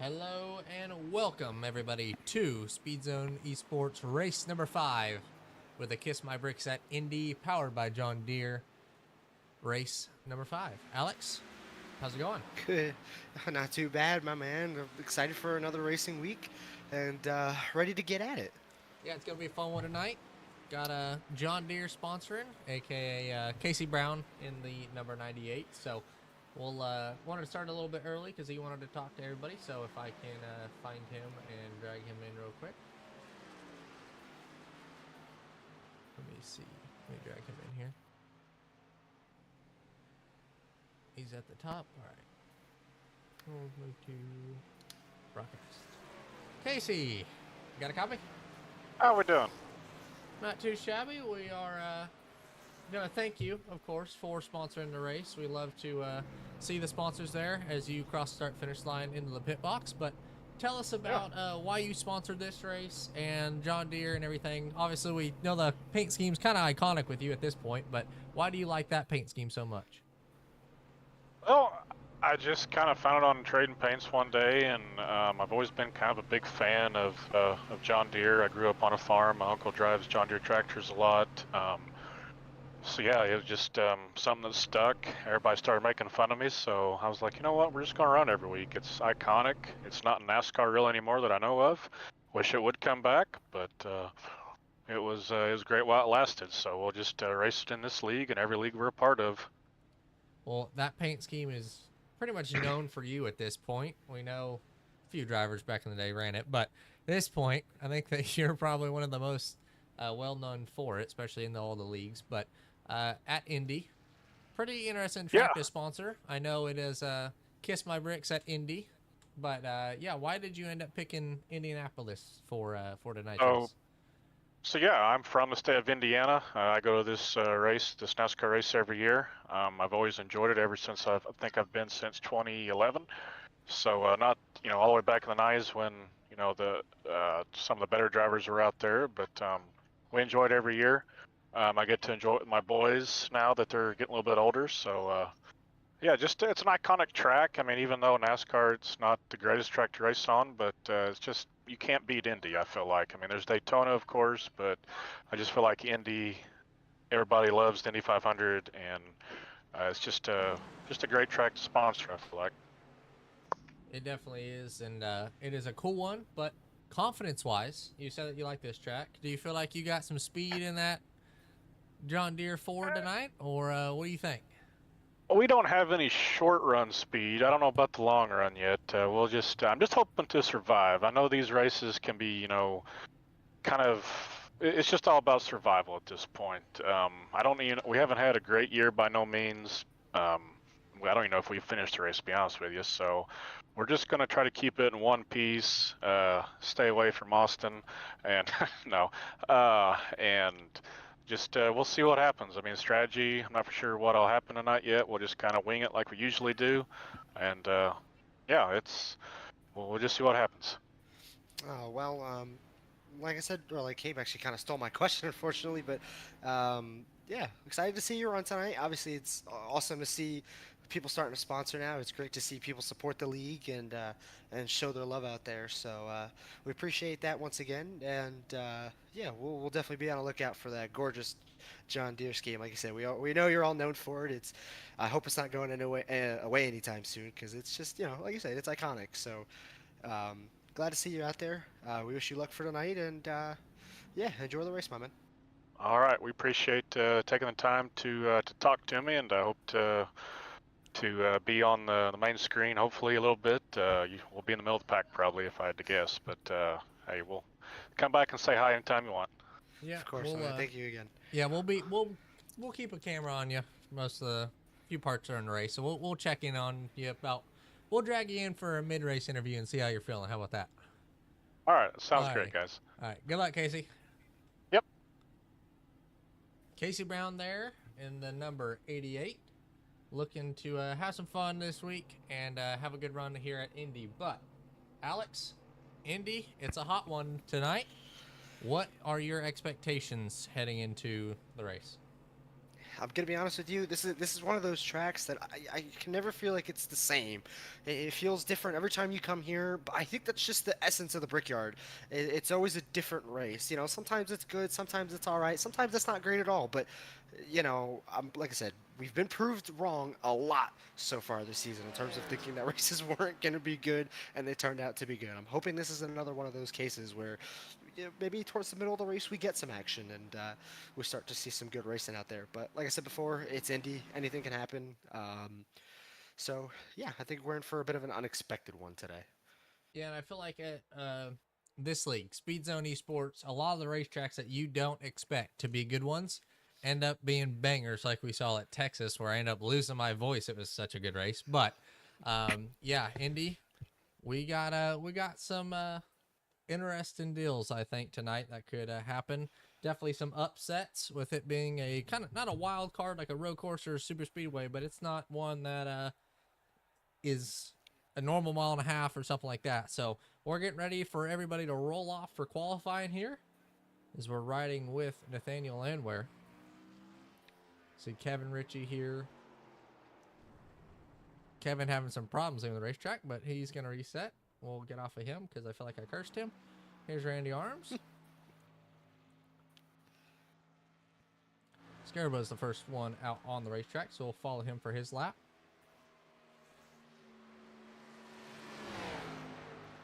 Hello and welcome everybody to Speedzone Esports race number 5 with a Kiss My Bricks at Indy powered by John Deere race number 5. Alex, how's it going? Good. Not too bad, my man. I'm excited for another racing week and ready to get at it. Yeah, it's going to be a fun one tonight. Got a John Deere sponsoring, aka Casey Brown in the number 98. So we'll wanted to start a little bit early because he wanted to talk to everybody. So if I can find him and drag him in real quick. Let me see. Let me drag him in here. He's at the top. All right. We'll move to broadcast. Casey, you got a copy? How we doing? Not too shabby. We are going to thank you, of course, for sponsoring the race. We love to see the sponsors there as you cross start finish line into the pit box. But tell us about why you sponsored this race and John Deere and everything. Obviously, we know the paint scheme's kind of iconic with you at this point, but why do you like that paint scheme so much? Well, I just kind of found it on Trading Paints one day, and I've always been kind of a big fan of John Deere. I grew up on a farm. My uncle drives John Deere tractors a lot. So yeah, it was just something that stuck. Everybody started making fun of me, so I was like, you know what, we're just gonna run every week. It's iconic. It's not NASCAR real anymore that I know of. Wish it would come back, but it was great while it lasted. So we'll just race it in this league and every league we're a part of. Well, that paint scheme is pretty much known for you at this point. We know a few drivers back in the day ran it, but at this point, I think that you're probably one of the most well-known for it, especially in all the leagues. But at Indy, pretty interesting track to sponsor. I know it is Kiss My Bricks at Indy, but yeah, why did you end up picking Indianapolis for tonight's race? So yeah, I'm from the state of Indiana. I go to this this NASCAR race every year. I've always enjoyed it ever since I think I've been since 2011. So not all the way back in the 90s when the some of the better drivers were out there, but we enjoy it every year. I get to enjoy it with my boys now that they're getting a little bit older. So yeah, just it's an iconic track. I mean, even though NASCAR it's not the greatest track to race on, but it's just you can't beat Indy. I feel like. I mean, there's Daytona, of course, but I just feel like Indy. Everybody loves the Indy 500, and it's just a great track to sponsor. I feel like. It definitely is, and it is a cool one. But confidence-wise, you said that you like this track. Do you feel like you got some speed in that John Deere Ford tonight, or what do you think? We don't have any short run speed. I don't know about the long run yet. I'm just hoping to survive. I know these races can be, kind of, it's just all about survival at this point. I don't even, we haven't had a great year by no means. I don't even know if we finished the race, to be honest with you. So we're just going to try to keep it in one piece, stay away from Austin, and no, and just we'll see what happens. I mean, strategy, I'm not for sure what'll happen tonight yet. We'll just kind of wing it like we usually do, and yeah, we'll just see what happens. Oh, well, like I said, or like Cabe actually kind of stole my question, unfortunately, but yeah, excited to see you run tonight. Obviously, it's awesome to see people starting to sponsor now. It's great to see people support the league and show their love out there. So we appreciate that once again, and yeah, we'll definitely be on the lookout for that gorgeous John Deere scheme. Like I said, we know you're all known for it. I hope it's not going away anytime soon because it's just like you said, it's iconic. So glad to see you out there. We wish you luck for tonight, and yeah, enjoy the race, my man. All right, we appreciate taking the time to talk to me, and I hope to be on the main screen hopefully a little bit. We'll be in the middle of the pack probably if I had to guess, but hey, we'll come back and say hi anytime you want. Yeah, Of course, man. Thank you again. Yeah, we'll keep a camera on you most of the few parts during the race, so we'll check in on you about. We'll drag you in for a mid-race interview and see how you're feeling. How about that? All right, sounds Alrighty. great, guys. All right, good luck, Casey. Yep. Casey Brown there in the number 88. Looking to have some fun this week and have a good run here at Indy. But, Alex, Indy, it's a hot one tonight. What are your expectations heading into the race? I'm gonna be honest with you. This is one of those tracks that I can never feel like it's the same. It feels different every time you come here. But I think that's just the essence of the Brickyard. It's always a different race. Sometimes it's good, sometimes it's all right, sometimes it's not great at all. But like I said, we've been proved wrong a lot so far this season in terms of thinking that races weren't gonna be good, and they turned out to be good. I'm hoping this is another one of those cases where maybe towards the middle of the race we get some action and we start to see some good racing out there. But like I said before, it's Indy. Anything can happen. So yeah, I think we're in for a bit of an unexpected one today. Yeah, and I feel like at this league, Speedzone Esports, a lot of the racetracks that you don't expect to be good ones end up being bangers, like we saw at Texas, where I ended up losing my voice. It was such a good race. But yeah, Indy, we got some interesting deals, I think, tonight that could happen. Definitely some upsets with it being a kind of not a wild card like a road course or a super speedway, but it's not one that is a normal mile and a half or something like that. So we're getting ready for everybody to roll off for qualifying here as we're riding with Nathaniel Landwehr. See Kevin Ritchie here. Kevin having some problems in the racetrack, but he's going to reset. We'll get off of him because I feel like I cursed him. Here's Randy Arms. Scarabo's the first one out on the racetrack, so we'll follow him for his lap.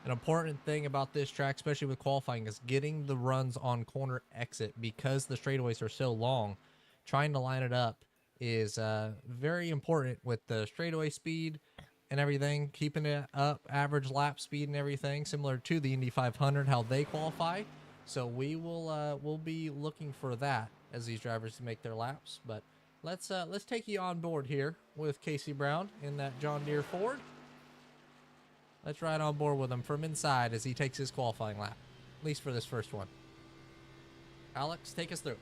An important thing about this track, especially with qualifying, is getting the runs on corner exit because the straightaways are so long. Trying to line it up is very important with the straightaway speed and everything, keeping it up, average lap speed and everything, similar to the Indy 500, how they qualify. So we will we'll be looking for that as these drivers make their laps. But let's take you on board here with Casey Brown in that John Deere Ford. Let's ride on board with him from inside as he takes his qualifying lap, at least for this first one. Alex, take us through.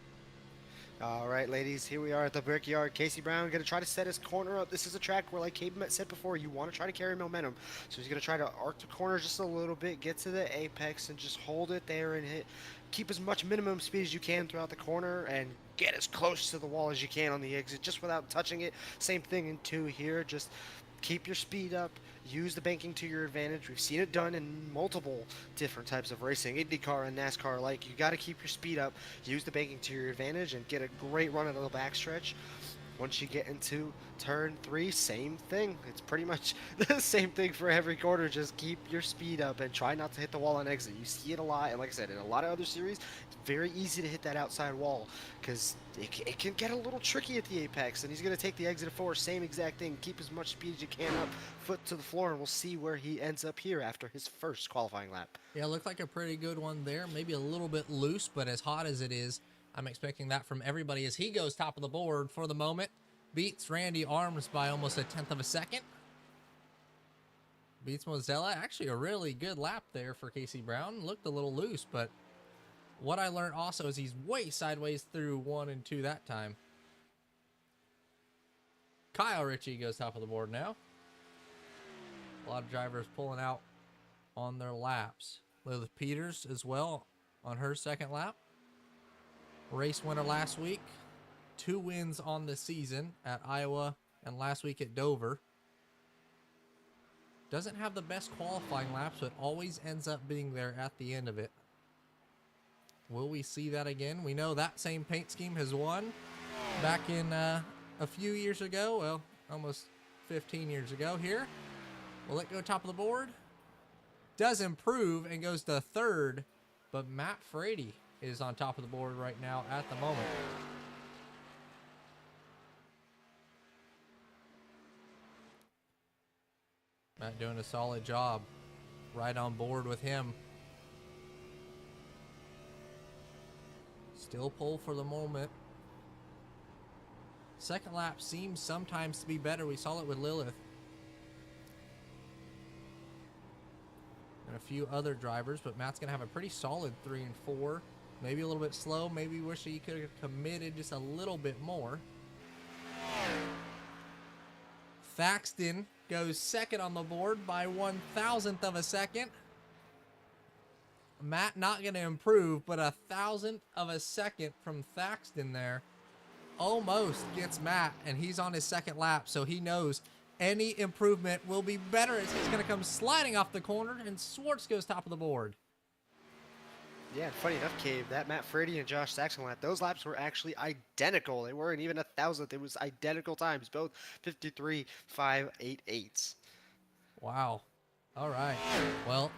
All right, ladies, here we are at the Brickyard. Casey Brown going to try to set his corner up. This is a track where, like Cabe said before, you want to try to carry momentum. So he's going to try to arc the corner just a little bit, get to the apex, and just hold it there and keep as much minimum speed as you can throughout the corner and get as close to the wall as you can on the exit, just without touching it. Same thing in 2 here. Just keep your speed up. Use the banking to your advantage. We've seen it done in multiple different types of racing, IndyCar and NASCAR alike. You got to keep your speed up, use the banking to your advantage, and get a great run at the backstretch. Once you get into turn 3, same thing. It's pretty much the same thing for every quarter. Just keep your speed up and try not to hit the wall on exit. You see it a lot, and like I said, in a lot of other series, it's very easy to hit that outside wall because it can get a little tricky at the apex, and he's going to take the exit of 4, same exact thing. Keep as much speed as you can up, foot to the floor, and we'll see where he ends up here after his first qualifying lap. Yeah, looked like a pretty good one there. Maybe a little bit loose, but as hot as it is, I'm expecting that from everybody as he goes top of the board for the moment. Beats Randy Arms by almost a 1/10 of a second. Beats Mozilla. Actually a really good lap there for Casey Brown. Looked a little loose, but what I learned also is he's way sideways through 1 and 2 that time. Kyle Ritchie goes top of the board now. A lot of drivers pulling out on their laps. Lilith Peters as well on her second lap. Race winner last week. 2 wins on the season at Iowa and last week at Dover. Doesn't have the best qualifying laps, but always ends up being there at the end of it. Will we see that again? We know that same paint scheme has won back in a few years ago. Well, almost 15 years ago here. Will it go top of the board? Does improve and goes to 3rd, but Matt Frady is on top of the board right now at the moment. Matt doing a solid job. Right on board with him. Still pole for the moment. Second lap seems sometimes to be better. We saw it with Lilith. And a few other drivers, but Matt's going to have a pretty solid 3 and 4. Maybe a little bit slow. Maybe wish he could have committed just a little bit more. Thaxton goes second on the board by 1/1000th of a second. Matt not going to improve, but 1/1000th of a second from Thaxton there. almost gets Matt, and he's on his second lap, so he knows any improvement will be better as he's going to come sliding off the corner, and Swartz goes top of the board. Yeah, and funny enough, Cave, that Matt Frady and Josh Saxon lap, those laps were actually identical. They weren't even 1,000th. It was identical times, both 53.588. Wow. All right. Well,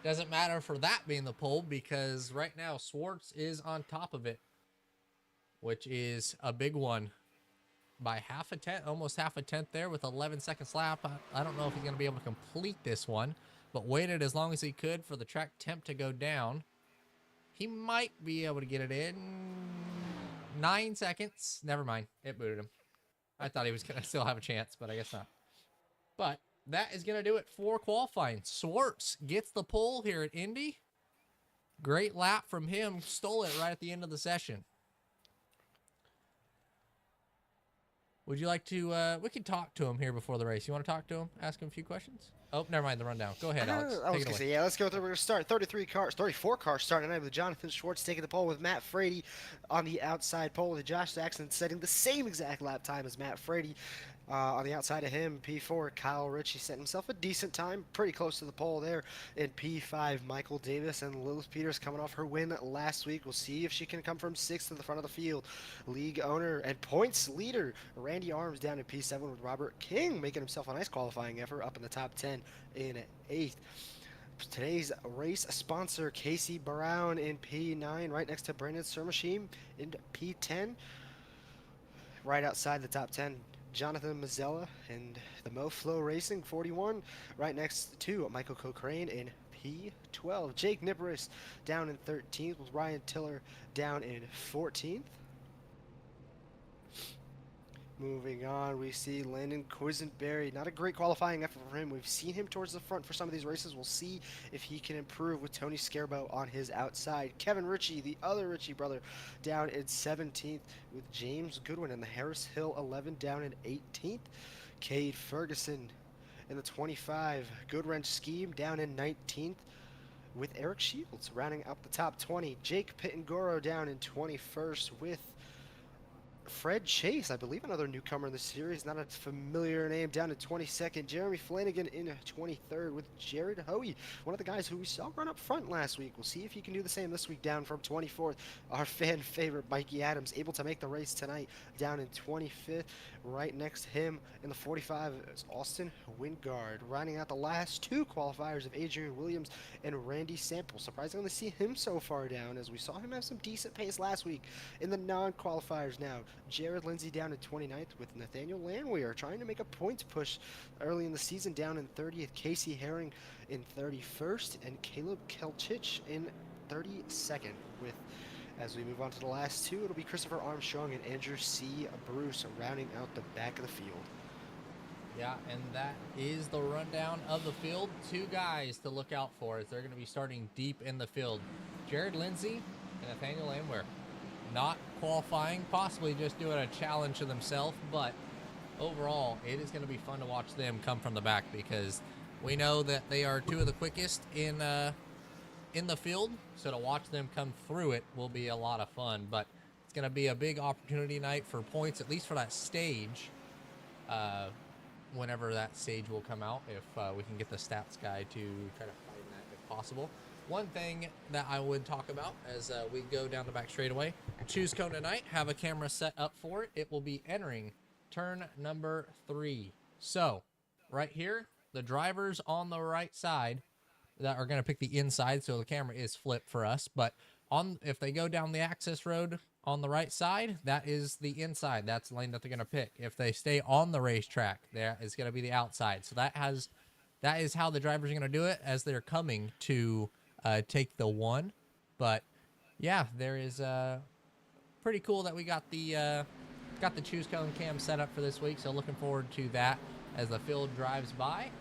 doesn't matter for that being the pole because right now Swartz is on top of it, which is a big one by half a tenth, almost half a tenth there with 11 seconds lap. I don't know if he's going to be able to complete this one, but waited as long as he could for the track temp to go down. He might be able to get it in 9 seconds. Never mind. It booted him. I thought he was going to still have a chance, but I guess not. But that is going to do it for qualifying. Swartz gets the pole here at Indy. Great lap from him. Stole it right at the end of the session. Would you like to, we can talk to him here before the race. You want to talk to him? Ask him a few questions? Oh, never mind the rundown. Go ahead, Alex. I was going to say, yeah, let's go through. We're going to start 34 cars starting tonight with Jonathan Schwartz taking the pole with Matt Frady on the outside pole with Josh Saxon setting the same exact lap time as Matt Frady. On the outside of him, P4, Kyle Ritchie set himself a decent time, pretty close to the pole there. In P5, Michael Davis and Lilith Peters coming off her win last week. We'll see if she can come from 6th to the front of the field. League owner and points leader, Randy Arms down in P7 with Robert King making himself a nice qualifying effort up in the top 10 in 8th. Today's race sponsor, Casey Brown in P9, right next to Brandon Sermashim in P10. Right outside the top 10, Jonathan Mazzella and the MoFlow Racing 41, right next to Michael Cochrane in P12. Jake Nipperis down in 13th with Ryan Tiller down in 14th. Moving on, we see Landon Quisenberry. Not a great qualifying effort for him. We've seen him towards the front for some of these races. We'll see if he can improve with Tony Scarbo on his outside. Kevin Ritchie, the other Ritchie brother, down in 17th with James Goodwin and the Harris Hill 11 down in 18th. Cade Ferguson in the 25. Good Wrench Scheme down in 19th with Eric Shields rounding up the top 20. Jake Pitangoro down in 21st with Fred Chase, I believe another newcomer in the series, not a familiar name, down to 22nd. Jeremy Flanagan in 23rd with Jared Hoey, one of the guys who we saw run up front last week. We'll see if he can do the same this week, down from 24th. Our fan favorite, Mikey Adams, able to make the race tonight, down in 25th. Right next to him in the 45 is Austin Wingard. Rounding out the last two qualifiers of Adrian Williams and Randy Sample. Surprisingly to see him so far down, as we saw him have some decent pace last week. In the non-qualifiers now, Jared Lindsay down in 29th with Nathaniel Landwehr trying to make a points push early in the season, down in 30th. Casey Herring in 31st and Caleb Kelchich in 32nd. With, as we move on to the last two, it'll be Christopher Armstrong and Andrew C. Bruce rounding out the back of the field. Yeah, and that is the rundown of the field. Two guys to look out for as they're going to be starting deep in the field. Jared Lindsay and Nathaniel Landwehr. Not qualifying, possibly just doing a challenge to themselves, but overall, it is going to be fun to watch them come from the back because we know that they are two of the quickest in the field, so to watch them come through it will be a lot of fun. But it's going to be a big opportunity night for points, at least for that stage, whenever that stage will come out, if we can get the stats guy to try to find that if possible. One thing that I would talk about as we go down the back straightaway, choose cone tonight, have a camera set up for it. It will be entering turn number 3. So right here, the drivers on the right side that are going to pick the inside, so the camera is flipped for us. But if they go down the access road on the right side, that is the inside. That's the lane that they're going to pick. If they stay on the racetrack, there is going to be the outside. So that is how the drivers are going to do it as they're coming to take the one. But yeah, there is pretty cool that we got the choose cone cam set up for this week. So looking forward to that as the field drives by.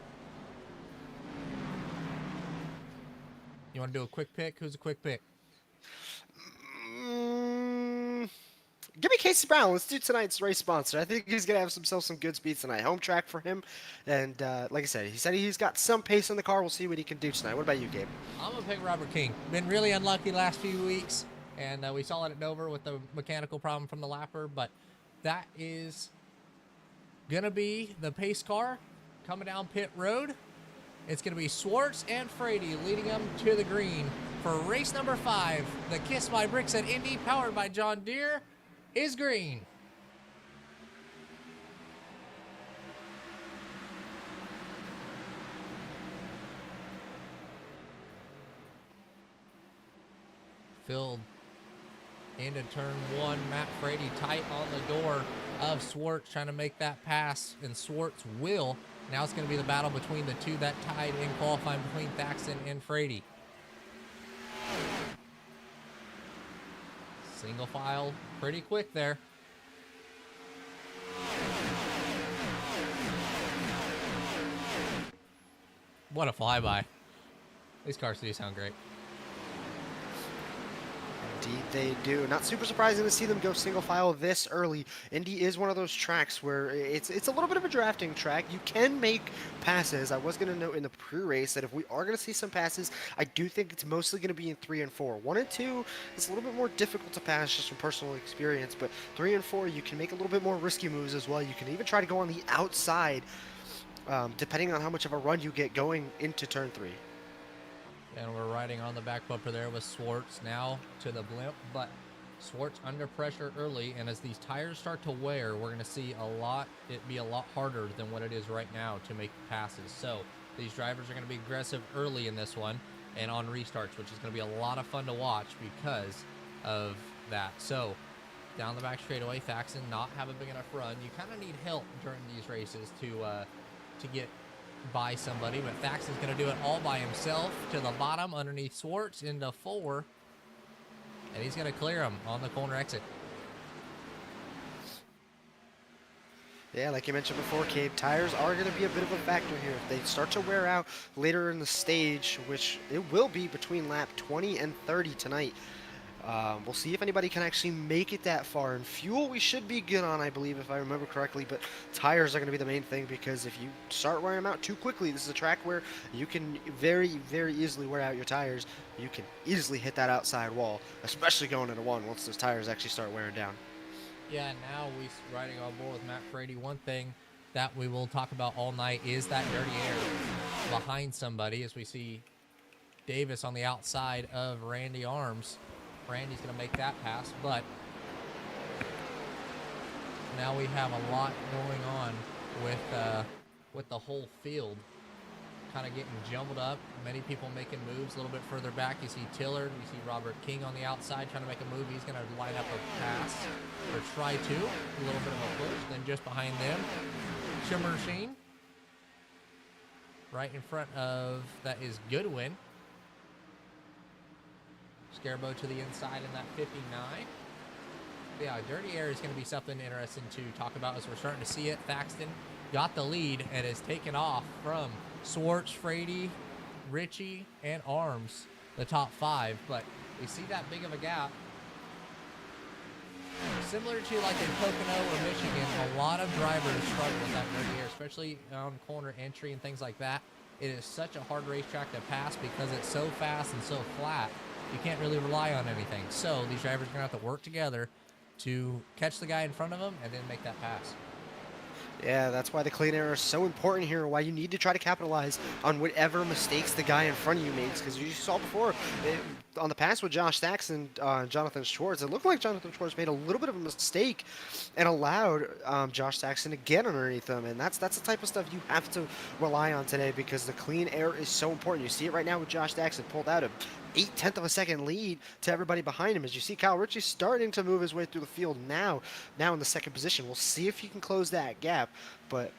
You want to do a quick pick? Who's a quick pick? Give me Casey Brown. Let's do tonight's race sponsor. I think he's going to have himself some good speed tonight. Home track for him. And like I said, he said he's got some pace in the car. We'll see what he can do tonight. What about you, Gabe? I'm going to pick Robert King. Been really unlucky last few weeks. And we saw it at Dover with the mechanical problem from the lapper. But that is going to be the pace car coming down pit road. It's going to be Swartz and Frady leading them to the green for race number 5. The Kiss My Bricks at Indy, powered by John Deere, is green. Filled into turn 1. Matt Frady tight on the door of Swartz, trying to make that pass, and Swartz will. Now it's going to be the battle between the two that tied in qualifying between Thaxton and Frady. Single file pretty quick there. What a flyby. These cars do sound great. Indeed they do. Not super surprising to see them go single file this early. Indy is one of those tracks where it's a little bit of a drafting track. You can make passes. I was going to note in the pre-race that if we are going to see some passes, I do think it's mostly going to be in 3 and 4. 1 and 2 is a little bit more difficult to pass just from personal experience, but 3 and 4 you can make a little bit more risky moves as well. You can even try to go on the outside depending on how much of a run you get going into turn 3. And we're riding on the back bumper there with Swartz now to the blimp, but Swartz under pressure early, and as these tires start to wear, we're going to see it be a lot harder than what it is right now to make passes. So these drivers are going to be aggressive early in this one and on restarts, which is going to be a lot of fun to watch because of that. So down the back straightaway, Thaxton not have a big enough run. You kind of need help during these races to get by somebody, but Thaxton's going to do it all by himself to the bottom underneath Swartz into 4, and he's going to clear him on the corner exit. Yeah, like you mentioned before, Cade, tires are going to be a bit of a factor here. If they start to wear out later in the stage, which it will be between lap 20 and 30 tonight, we'll see if anybody can actually make it that far. And fuel we should be good on, I believe, if I remember correctly, but tires are going to be the main thing, because if you start wearing them out too quickly, this is a track where you can very, very easily wear out your tires. You can easily hit that outside wall, especially going into 1 once those tires actually start wearing down. Yeah, now we're riding on board with Matt Frady. One thing that we will talk about all night is that dirty air behind somebody, as we see Davis on the outside of Randy Arms. Randy's going to make that pass, but now we have a lot going on with the whole field kind of getting jumbled up. Many people making moves a little bit further back. You see Tillard, you see Robert King on the outside trying to make a move. He's going to line up a pass, or try to. A little bit of a push. Then just behind them, Shimmer Machine. Right in front of that is Goodwin. Scarabo to the inside in that 59. Yeah, dirty air is going to be something interesting to talk about as we're starting to see it. Thaxton got the lead and has taken off from Swartz, Frady, Richie, and Arms, the top 5. But we see that big of a gap. Similar to like in Pocono or Michigan, a lot of drivers struggle with that dirty air, especially on corner entry and things like that. It is such a hard racetrack to pass because it's so fast and so flat. You can't really rely on anything. So these drivers are going to have to work together to catch the guy in front of them and then make that pass. Yeah, that's why the clean air is so important here, why you need to try to capitalize on whatever mistakes the guy in front of you makes, because you saw before, on the pass with Josh Thaxton and Jonathan Schwartz, it looked like Jonathan Schwartz made a little bit of a mistake and allowed Josh Thaxton to get underneath him, and that's the type of stuff you have to rely on today, because the clean air is so important. You see it right now with Josh Thaxton, pulled out a 0.8 of a second lead to everybody behind him, as you see Kyle Ritchie starting to move his way through the field now in the second position. We'll see if he can close that gap, but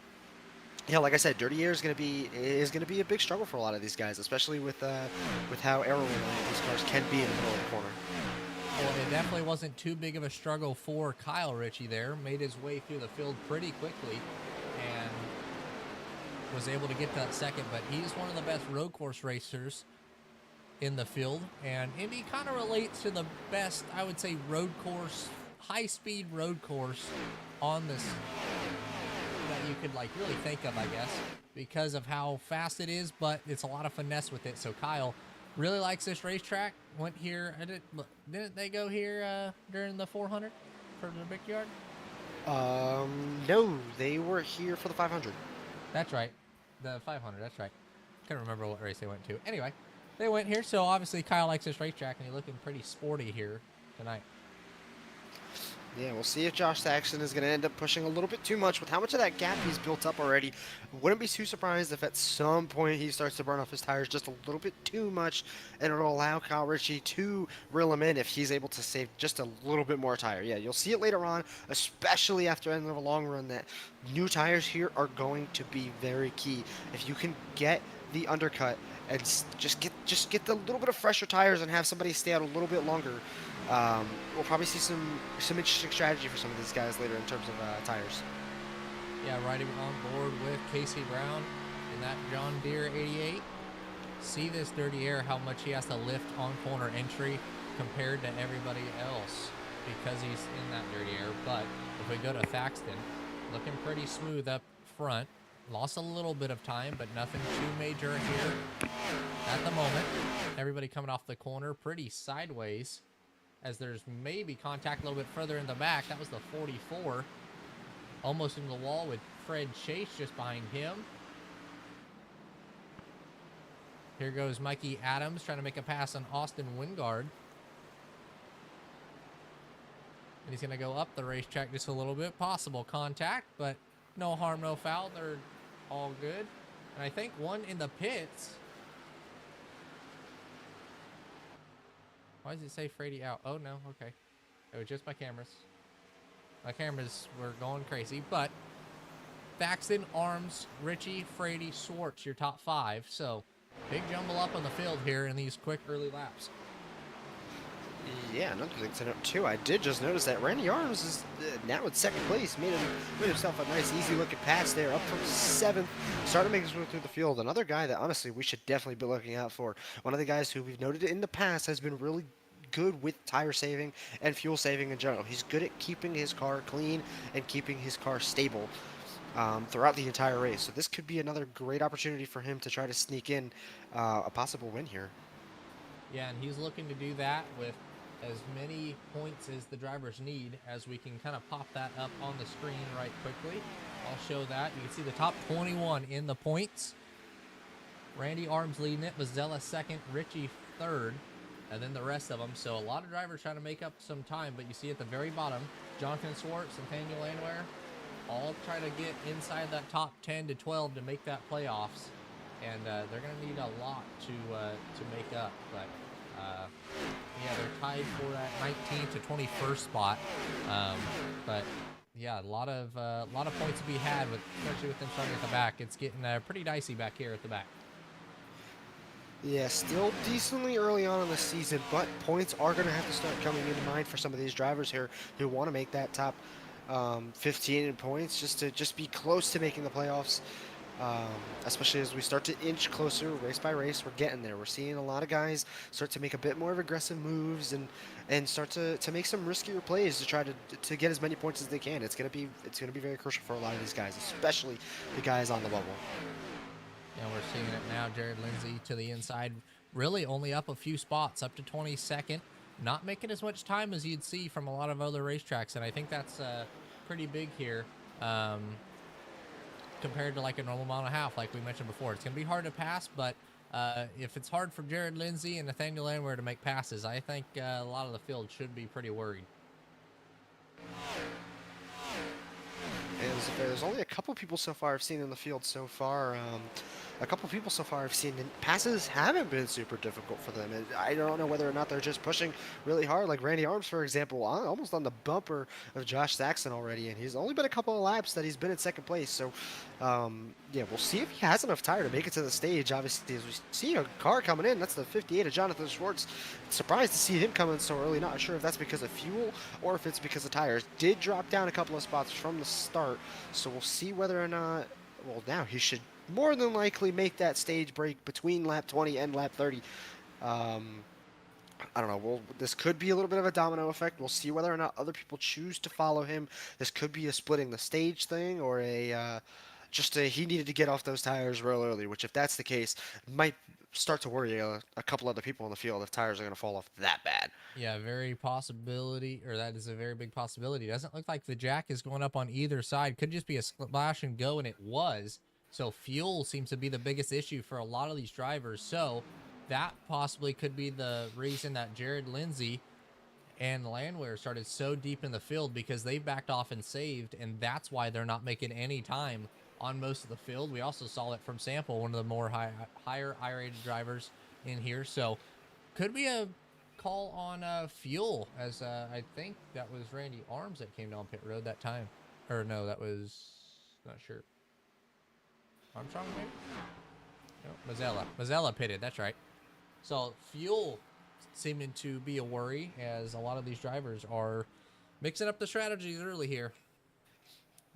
yeah, like I said, dirty air is going to be a big struggle for a lot of these guys, especially with how aero reliant these cars can be in the middle of the corner. Well, it definitely wasn't too big of a struggle for Kyle Ritchie there. Made his way through the field pretty quickly and was able to get to that second, but he's one of the best road course racers in the field, and Indy kind of relates to the best, I would say, road course, high-speed road course on this that you could like really think of, I guess, because of how fast it is, but it's a lot of finesse with it. So Kyle really likes this racetrack. Went here, didn't they go here during the 400 for the big yard? No, they were here for the 500. That's right. The 500, that's right. Couldn't remember what race they went to. Anyway, they went here, so obviously Kyle likes this racetrack, and he's looking pretty sporty here tonight. Yeah, we'll see if Josh Saxon is going to end up pushing a little bit too much with how much of that gap he's built up already. Wouldn't be too surprised if at some point he starts to burn off his tires just a little bit too much, and it'll allow Kyle Ritchie to reel him in if he's able to save just a little bit more tire. Yeah, you'll see it later on, especially after the end of a long run, that new tires here are going to be very key. If you can get the undercut and just get the little bit of fresher tires and have somebody stay out a little bit longer, we'll probably see some interesting strategy for some of these guys later in terms of tires. Yeah, riding on board with Casey Brown in that John Deere 88. See this dirty air, how much he has to lift on corner entry compared to everybody else because he's in that dirty air. But if we go to Thaxton, looking pretty smooth up front. Lost a little bit of time, but nothing too major here at the moment. Everybody coming off the corner pretty sideways, as there's maybe contact a little bit further in the back. That was the 44. Almost in the wall with Fred Chase just behind him. Here goes Mikey Adams trying to make a pass on Austin Wingard. And he's going to go up the racetrack just a little bit. Possible contact, but no harm, no foul. They're all good. And I think one in the pits. Why does it say Frady out? Oh, no. Okay. It was just my cameras. My cameras were going crazy. But Thaxton, Arms, Ritchie, Frady, Swartz, your top 5. So big jumble up on the field here in these quick early laps. Yeah, another thing to note too, I did just notice that Randy Arms is now in second place. Made himself a nice, easy-looking pass there, up from 7th, starting to make his way through the field. Another guy that honestly we should definitely be looking out for. One of the guys who we've noted in the past has been really good with tire saving and fuel saving in general. He's good at keeping his car clean and keeping his car stable throughout the entire race. So this could be another great opportunity for him to try to sneak in a possible win here. Yeah, and he's looking to do that with as many points as the drivers need, as we can kind of pop that up on the screen right quickly. I'll show that. You can see the top 21 in the points. Randy Arms leading it, Mazzella second, Ritchie third, and then the rest of them. So a lot of drivers trying to make up some time, but you see at the very bottom, Jonathan Swartz, Nathaniel Landwehr, all trying to get inside that top 10 to 12 to make that playoffs. And they're going to need a lot to make up, but yeah, they're tied for that 19th to 21st spot. But yeah, a lot of points to be had, especially with them starting at the back. It's getting pretty dicey back here at the back. Yeah, still decently early on in the season, but points are going to have to start coming into mind for some of these drivers here who want to make that top 15 in points, just to be close to making the playoffs. Especially as we start to inch closer race by race. We're getting there. We're seeing a lot of guys start to make a bit more of aggressive moves and start to make some riskier plays to try to get as many points as they can. It's gonna be very crucial for a lot of these guys, especially the guys on the bubble. Yeah, we're seeing it now. Jared Lindsay to the inside, really only up a few spots, up to 22nd. Not making as much time as you'd see from a lot of other racetracks, and I think that's pretty big here. Compared to like a normal mile and a half, like we mentioned before. It's going to be hard to pass, but if it's hard for Jared Lindsay and Nathaniel Landwehr to make passes, I think a lot of the field should be pretty worried. And there's only a couple people so far I've seen in the field so far. A couple people so far I've seen, and passes haven't been super difficult for them. And I don't know whether or not they're just pushing really hard, like Randy Arms, for example, almost on the bumper of Josh Saxon already, and he's only been a couple of laps that he's been in second place. So, yeah, we'll see if he has enough tire to make it to the stage. Obviously, as we see a car coming in, that's the 58 of Jonathan Schwartz. Surprised to see him coming so early. Not sure if that's because of fuel or if it's because of tires. Did drop down a couple of spots from the start, so we'll see whether or not. Well, now he should more than likely make that stage break between lap 20 and lap 30. I don't know. This could be a little bit of a domino effect. We'll see whether or not other people choose to follow him. This could be a splitting the stage thing or a just he needed to get off those tires real early. Which, if that's the case, might start to worry a couple other people in the field if tires are going to fall off that bad. Yeah, very possibility, or that is a very big possibility. Doesn't look like the jack is going up on either side. Could just be a splash and go, and it was. So fuel seems to be the biggest issue for a lot of these drivers. So that possibly could be the reason that Jared Lindsay and Landwehr started so deep in the field, because they backed off and saved, and that's why they're not making any time on most of the field. We also saw it from Sample, one of the more higher I-rated drivers in here. So could be a call on fuel, as I think that was Randy Arms that came down pit road that time. Or no, that was, not sure. Armstrong maybe? No, Mazzella. Mazzella pitted, that's right. So fuel seeming to be a worry, as a lot of these drivers are mixing up the strategies early here.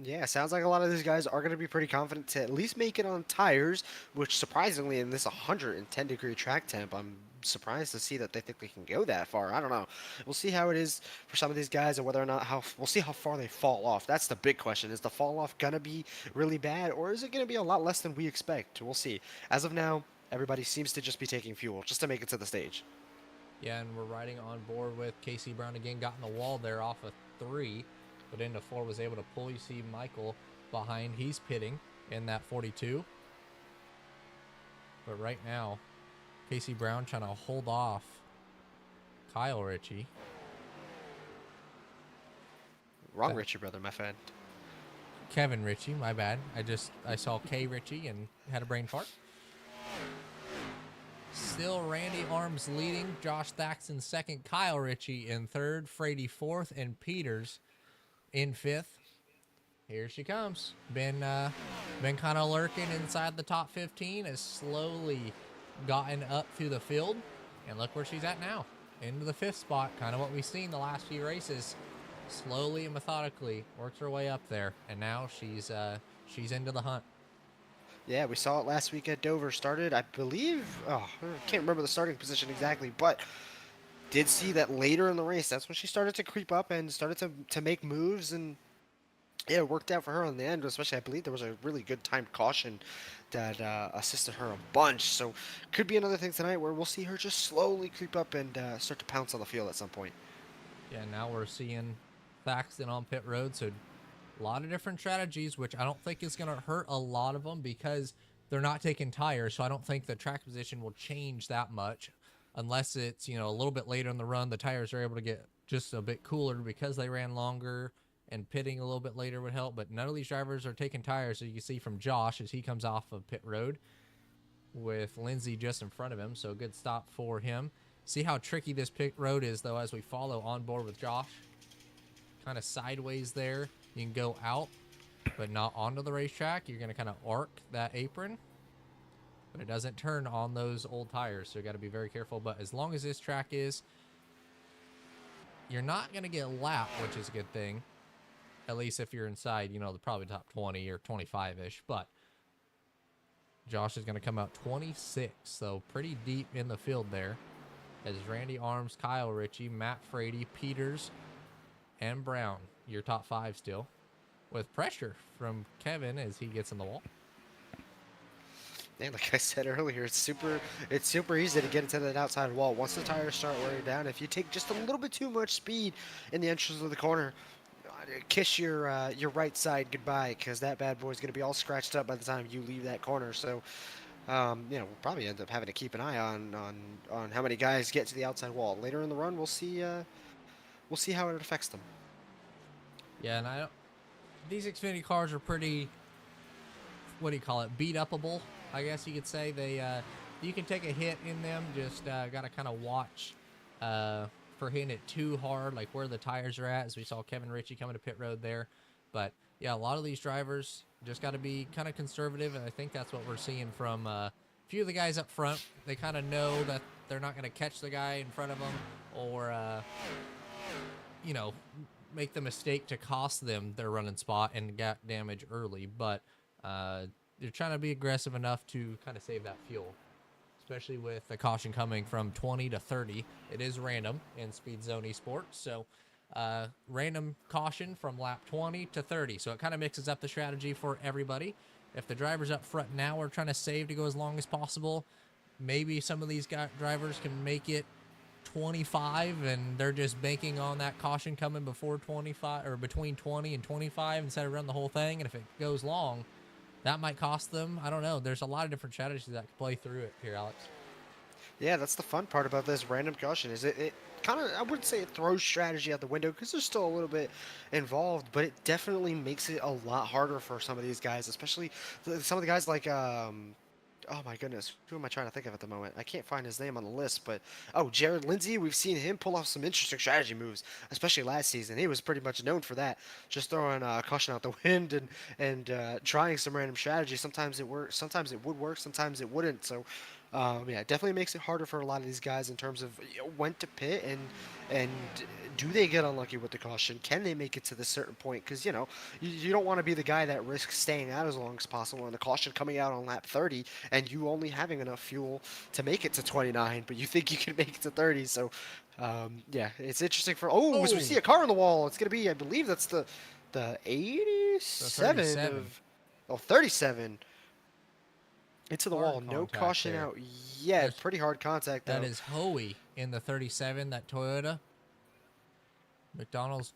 Yeah, sounds like a lot of these guys are going to be pretty confident to at least make it on tires, which surprisingly in this 110-degree track temp, I'm surprised to see that they think they can go that far. I don't know. We'll see how it is for some of these guys, and whether or not we'll see how far they fall off. That's the big question. Is the fall off going to be really bad, or is it going to be a lot less than we expect? We'll see. As of now, everybody seems to just be taking fuel just to make it to the stage. Yeah, and we're riding on board with Casey Brown again. Got in the wall there off of 3, but into 4 was able to pull. You see Michael behind. He's pitting in that 42. But right now, Casey Brown trying to hold off Kyle Ritchie. Wrong Ritchie, brother, my friend. Kevin Ritchie, my bad. I saw K Ritchie and had a brain fart. Still Randy Arms leading, Josh Thaxton second, Kyle Ritchie in third, Frady fourth, and Peters in fifth. Here she comes. Been kind of lurking inside the top 15, has slowly gotten up through the field, and look where she's at now, into the 5th spot. Kind of what we've seen the last few races. Slowly and methodically works her way up there, and now she's into the hunt. Yeah, we saw it last week at Dover. Started, I believe, I can't remember the starting position exactly, but did see that later in the race. That's when she started to creep up and started to make moves, and yeah, it worked out for her in the end. Especially, I believe there was a really good timed caution that assisted her a bunch. So could be another thing tonight where we'll see her just slowly creep up and start to pounce on the field at some point. Yeah, now we're seeing Thaxton on pit road, so a lot of different strategies, which I don't think is going to hurt a lot of them, because they're not taking tires. So I don't think the track position will change that much, unless it's, a little bit later in the run. The tires are able to get just a bit cooler because they ran longer, and pitting a little bit later would help. But none of these drivers are taking tires, as you can see from Josh as he comes off of pit road with Lindsay just in front of him. So good stop for him. See how tricky this pit road is, though, as we follow on board with Josh. Kind of sideways there. You can go out, but not onto the racetrack. You're going to kind of arc that apron, but it doesn't turn on those old tires, so you got to be very careful. But as long as this track is, you're not going to get lapped, which is a good thing. At least if you're inside, probably top 20 or 25-ish. But Josh is going to come out 26, so pretty deep in the field there. As Randy Arms, Kyle Ritchie, Matt Frady, Peters, and Brown, your top 5 still, with pressure from Kevin as he gets in the wall. And like I said earlier, it's super easy to get into that outside wall. Once the tires start wearing down, if you take just a little bit too much speed in the entrance of the corner, kiss your right side goodbye, because that bad boy's going to be all scratched up by the time you leave that corner. So, we'll probably end up having to keep an eye on how many guys get to the outside wall. Later in the run, we'll see how it affects them. Yeah, and these Xfinity cars are pretty, what do you call it, beat upable, I guess you could say. They you can take a hit in them, just got to kind of watch for hitting it too hard, like where the tires are at, as we saw Kevin Ritchie coming to pit road there. But yeah, a lot of these drivers just got to be kind of conservative, and I think that's what we're seeing from a few of the guys up front. They kind of know that they're not going to catch the guy in front of them, or make the mistake to cost them their running spot and get damage early. But they're trying to be aggressive enough to kind of save that fuel, especially with the caution coming from 20 to 30. It is random in Speedzone Esports, so random caution from lap 20 to 30. So it kind of mixes up the strategy for everybody. if the drivers up front now are trying to save to go as long as possible, maybe some of these drivers can make it 25 and they're just banking on that caution coming before 25 or between 20 and 25 instead of run the whole thing. And if it goes long, that might cost them. I don't know. There's a lot of different strategies that can play through it here, Alex. Yeah, that's the fun part about this random caution is it kind of, I wouldn't say it throws strategy out the window because there's still a little bit involved, but it definitely makes it a lot harder for some of these guys, especially some of the guys like oh my goodness, who am I trying to think of at the moment? I can't find his name on the list, but oh, Jared Lindsay, we've seen him pull off some interesting strategy moves, especially last season. He was pretty much known for that, just throwing caution out the wind and trying some random strategy. Sometimes it works, sometimes it would work, sometimes it wouldn't. So yeah, it definitely makes it harder for a lot of these guys in terms of when to pit and do they get unlucky with the caution? Can they make it to this certain point? Because you don't want to be the guy that risks staying out as long as possible and the caution coming out on lap 30 and you only having enough fuel to make it to 29, but you think you can make it to 30. So yeah, it's interesting for. Oh, as we see a car on the wall, it's gonna be, I believe that's the 87 of 37. Into the wall, no caution there. out yet. Pretty hard contact, though. That is Hoey in the 37, that Toyota. McDonald's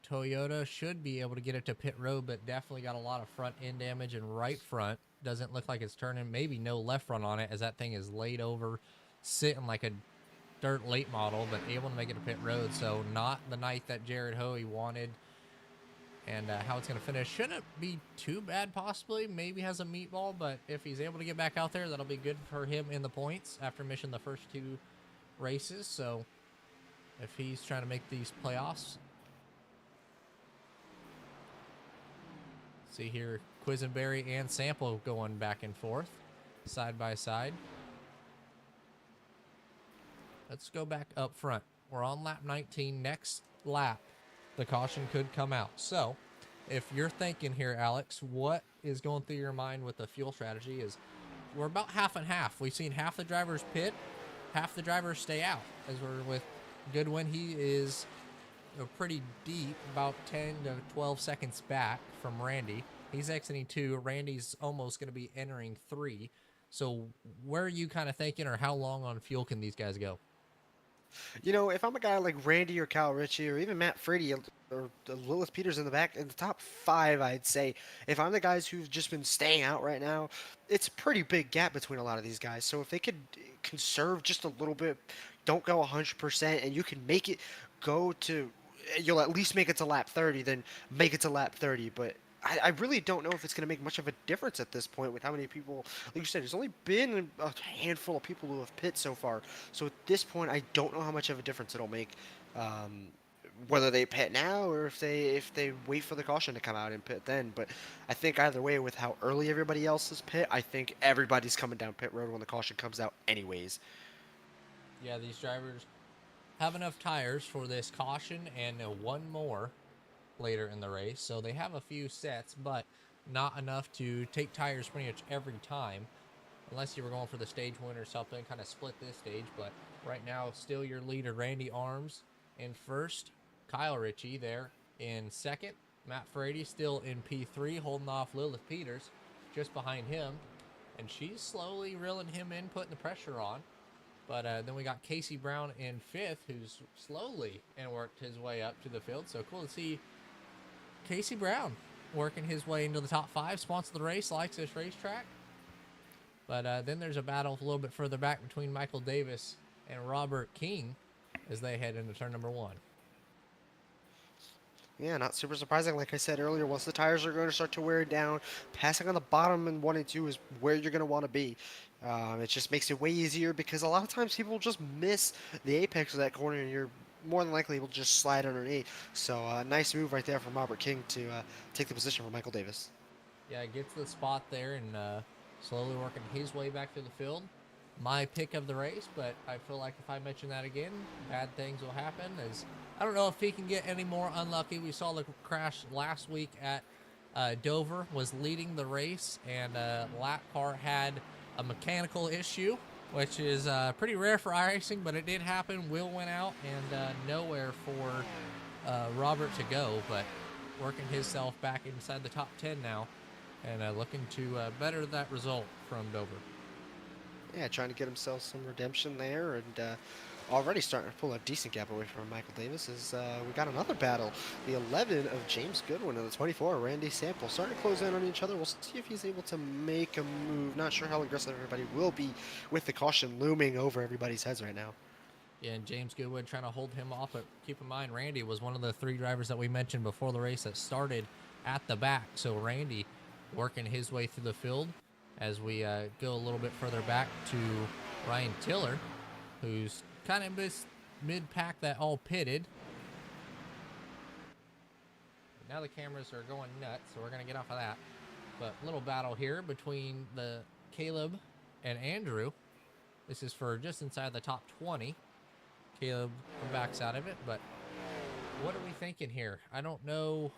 Toyota should be able to get it to pit road, but definitely got a lot of front end damage and right front. Doesn't look like it's turning. Maybe no left front on it as that thing is laid over, sitting like a dirt late model, but able to make it to pit road. So not the night that Jared Hoey wanted. And how it's going to finish shouldn't be too bad, possibly. Maybe has a meatball, but if he's able to get back out there, that'll be good for him in the points after missing the first 2 races. So if he's trying to make these playoffs. See here, Quisenberry and Sample going back and forth, side by side. Let's go back up front. We're on lap 19. Next lap, the caution could come out. So if you're thinking here, Alex, what is going through your mind with the fuel strategy is we're about half and half. We've seen half the drivers pit, half the drivers stay out. As we're with Goodwin, he is pretty deep, about 10 to 12 seconds back from Randy. He's exiting 2. Randy's almost going to be entering 3. So where are you kind of thinking, or how long on fuel can these guys go? If I'm a guy like Randy or Kyle Ritchie or even Matt Frady or Lilith Peters in the back, in the top 5, I'd say, if I'm the guys who've just been staying out right now, it's a pretty big gap between a lot of these guys. So if they could conserve just a little bit, don't go 100%, and you can make it go to, you'll at least make it to lap 30, then make it to lap 30. But I really don't know if it's going to make much of a difference at this point with how many people, like you said, there's only been a handful of people who have pit so far. So at this point, I don't know how much of a difference it'll make, whether they pit now or if they wait for the caution to come out and pit then. But I think either way, with how early everybody else is pit, I think everybody's coming down pit road when the caution comes out anyways. Yeah, these drivers have enough tires for this caution and one more later in the race, so they have a few sets, but not enough to take tires pretty much every time, unless you were going for the stage win or something, kind of split this stage. But right now, still your leader, Randy Arms, in first. Kyle Ritchie there in second. Matt Frady still in P3, holding off Lilith Peters just behind him, and she's slowly reeling him in, putting the pressure on. But then we got Casey Brown in fifth, who's slowly and worked his way up to the field. So cool to see Casey Brown working his way into the top 5, sponsor the race, likes this racetrack. But then there's a battle a little bit further back between Michael Davis and Robert King as they head into turn number 1. Yeah, not super surprising. Like I said earlier, once the tires are going to start to wear down, passing on the bottom in 1 and 2 is where you're going to want to be. It just makes it way easier because a lot of times people just miss the apex of that corner and you're more than likely able to just slide underneath. So nice move right there from Robert King to take the position from Michael Davis. Yeah, gets the spot there and slowly working his way back to the field. My pick of the race, but I feel like if I mention that again, bad things will happen. As I don't know if he can get any more unlucky. We saw the crash last week at Dover, was leading the race, and lap car had a mechanical issue, which is pretty rare for iRacing, but it did happen. Will went out, and nowhere for Robert to go, but working himself back inside the top 10 now and looking to better that result from Dover. Yeah, trying to get himself some redemption there, and already starting to pull a decent gap away from Michael Davis. As we got another battle, the 11 of James Goodwin and the 24 Randy Sample starting to close in on each other. We'll see if he's able to make a move. Not sure how aggressive everybody will be with the caution looming over everybody's heads right now. Yeah, and James Goodwin trying to hold him off, but keep in mind, Randy was one of the 3 drivers that we mentioned before the race that started at the back. So Randy working his way through the field as we go a little bit further back to Ryan Tiller, who's kind of mid-pack that all pitted. Now the cameras are going nuts, so we're going to get off of that. But little battle here between the Caleb and Andrew. This is for just inside the top 20. Caleb backs out of it, but what are we thinking here? I don't know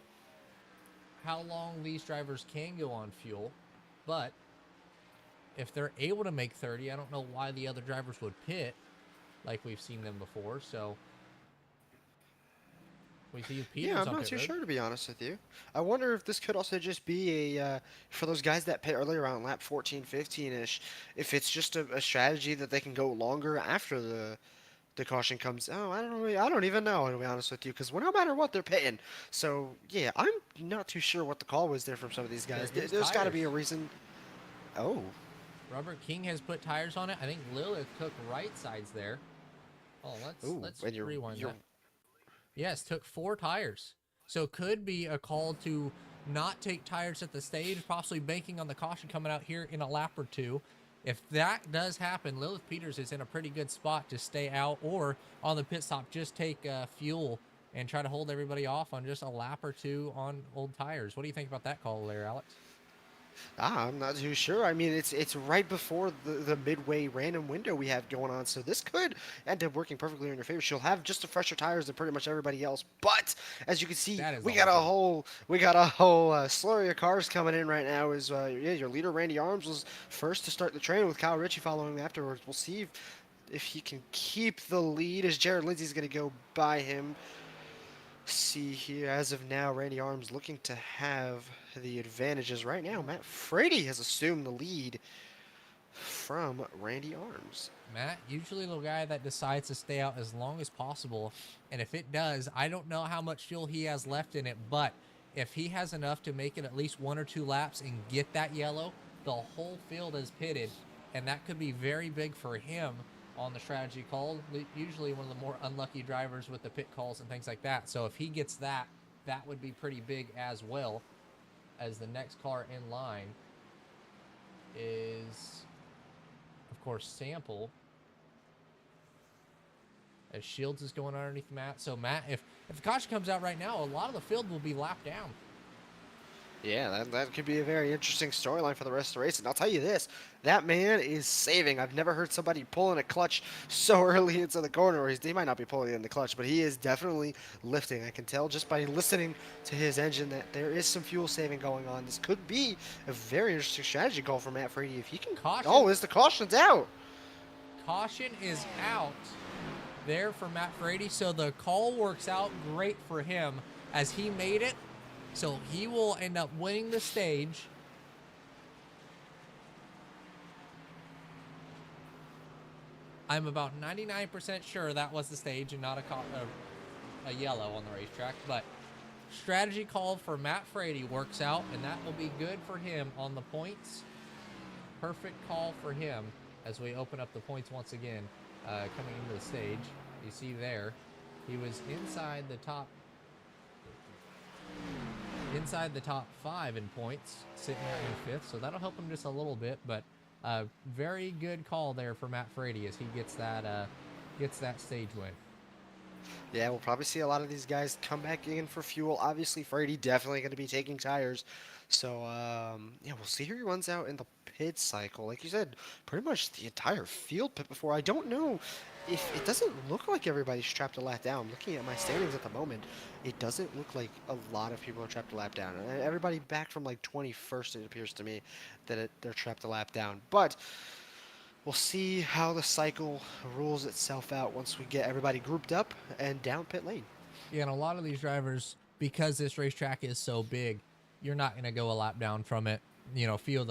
how long these drivers can go on fuel, but if they're able to make 30, I don't know why the other drivers would pit like we've seen them before. So we see Peters Yeah, I'm on not pit too road. sure, to be honest with you. I wonder if this could also just be a, for those guys that pit earlier around lap 14, 15-ish, if it's just a strategy that they can go longer after the caution comes. Oh, I don't know. I don't even know, to be honest with you, because no matter what, they're pitting. So, yeah, I'm not too sure what the call was there from some of these guys. There is There's got to tires. be a reason. Oh, Robert King has put tires on it. I think Lilith took right sides there. Oh, ooh, let's and rewind you're that. Yes, took 4 tires. So could be a call to not take tires at the stage, possibly banking on the caution coming out here in a lap or 2. If that does happen, Lilith Peters is in a pretty good spot to stay out, or on the pit stop, just take fuel and try to hold everybody off on just a lap or 2 on old tires. What do you think about that call there, Alex? I'm not too sure. I mean, it's right before the midway random window we have going on, so this could end up working perfectly in your favor. She'll have just the fresher tires than pretty much everybody else, but as you can see, That is we got a awesome. whole slurry of cars coming in right now. Is yeah, your leader Randy Arms was first to start the train with Kyle Ritchie following afterwards. We'll see if he can keep the lead as Jared Lindsay's going to go by him. See here, as of now, Randy Arms looking to have the advantages right now. Matt Frady has assumed the lead from Randy Arms. Matt, usually the guy that decides to stay out as long as possible. And if it does, I don't know how much fuel he has left in it, but if he has enough to make it at least 1 or 2 laps and get that yellow, the whole field is pitted. And that could be very big for him on the strategy call. Usually one of the more unlucky drivers with the pit calls and things like that. So if he gets that, that would be pretty big as well, as the next car in line is, of course, Sample, as Shields is going underneath Matt. So Matt, if the caution comes out right now, a lot of the field will be lapped down. Yeah, that could be a very interesting storyline for the rest of the race. And I'll tell you this, that man is saving. I've never heard somebody pulling a clutch so early into the corner. Or he might not be pulling in the clutch, but he is definitely lifting. I can tell just by listening to his engine that there is some fuel saving going on. This could be a very interesting strategy call for Matt Frady if he can. Caution. Oh, the caution's out. Caution is out there for Matt Frady, so the call works out great for him as he made it. So he will end up winning the stage. I'm about 99% sure that was the stage and not a yellow on the racetrack. But strategy call for Matt Frady works out, and that will be good for him on the points. Perfect call for him as we open up the points once again, coming into the stage. You see there, he was inside the top 5 in points, sitting there in 5th, so that'll help him just a little bit. But very good call there for Matt Frady as he gets that stage win. Yeah, we'll probably see a lot of these guys come back in for fuel. Obviously, Frady definitely going to be taking tires. So, yeah, we'll see who he runs out in the pit cycle. Like you said, pretty much the entire field pit before. I don't know if it doesn't look like everybody's trapped a lap down. Looking at my standings at the moment, it doesn't look like a lot of people are trapped a lap down. Everybody back from like 21st, it appears to me, that they're trapped a lap down. But we'll see how the cycle rules itself out once we get everybody grouped up and down pit lane. Yeah, and a lot of these drivers, because this racetrack is so big, you're not going to go a lap down from it a few of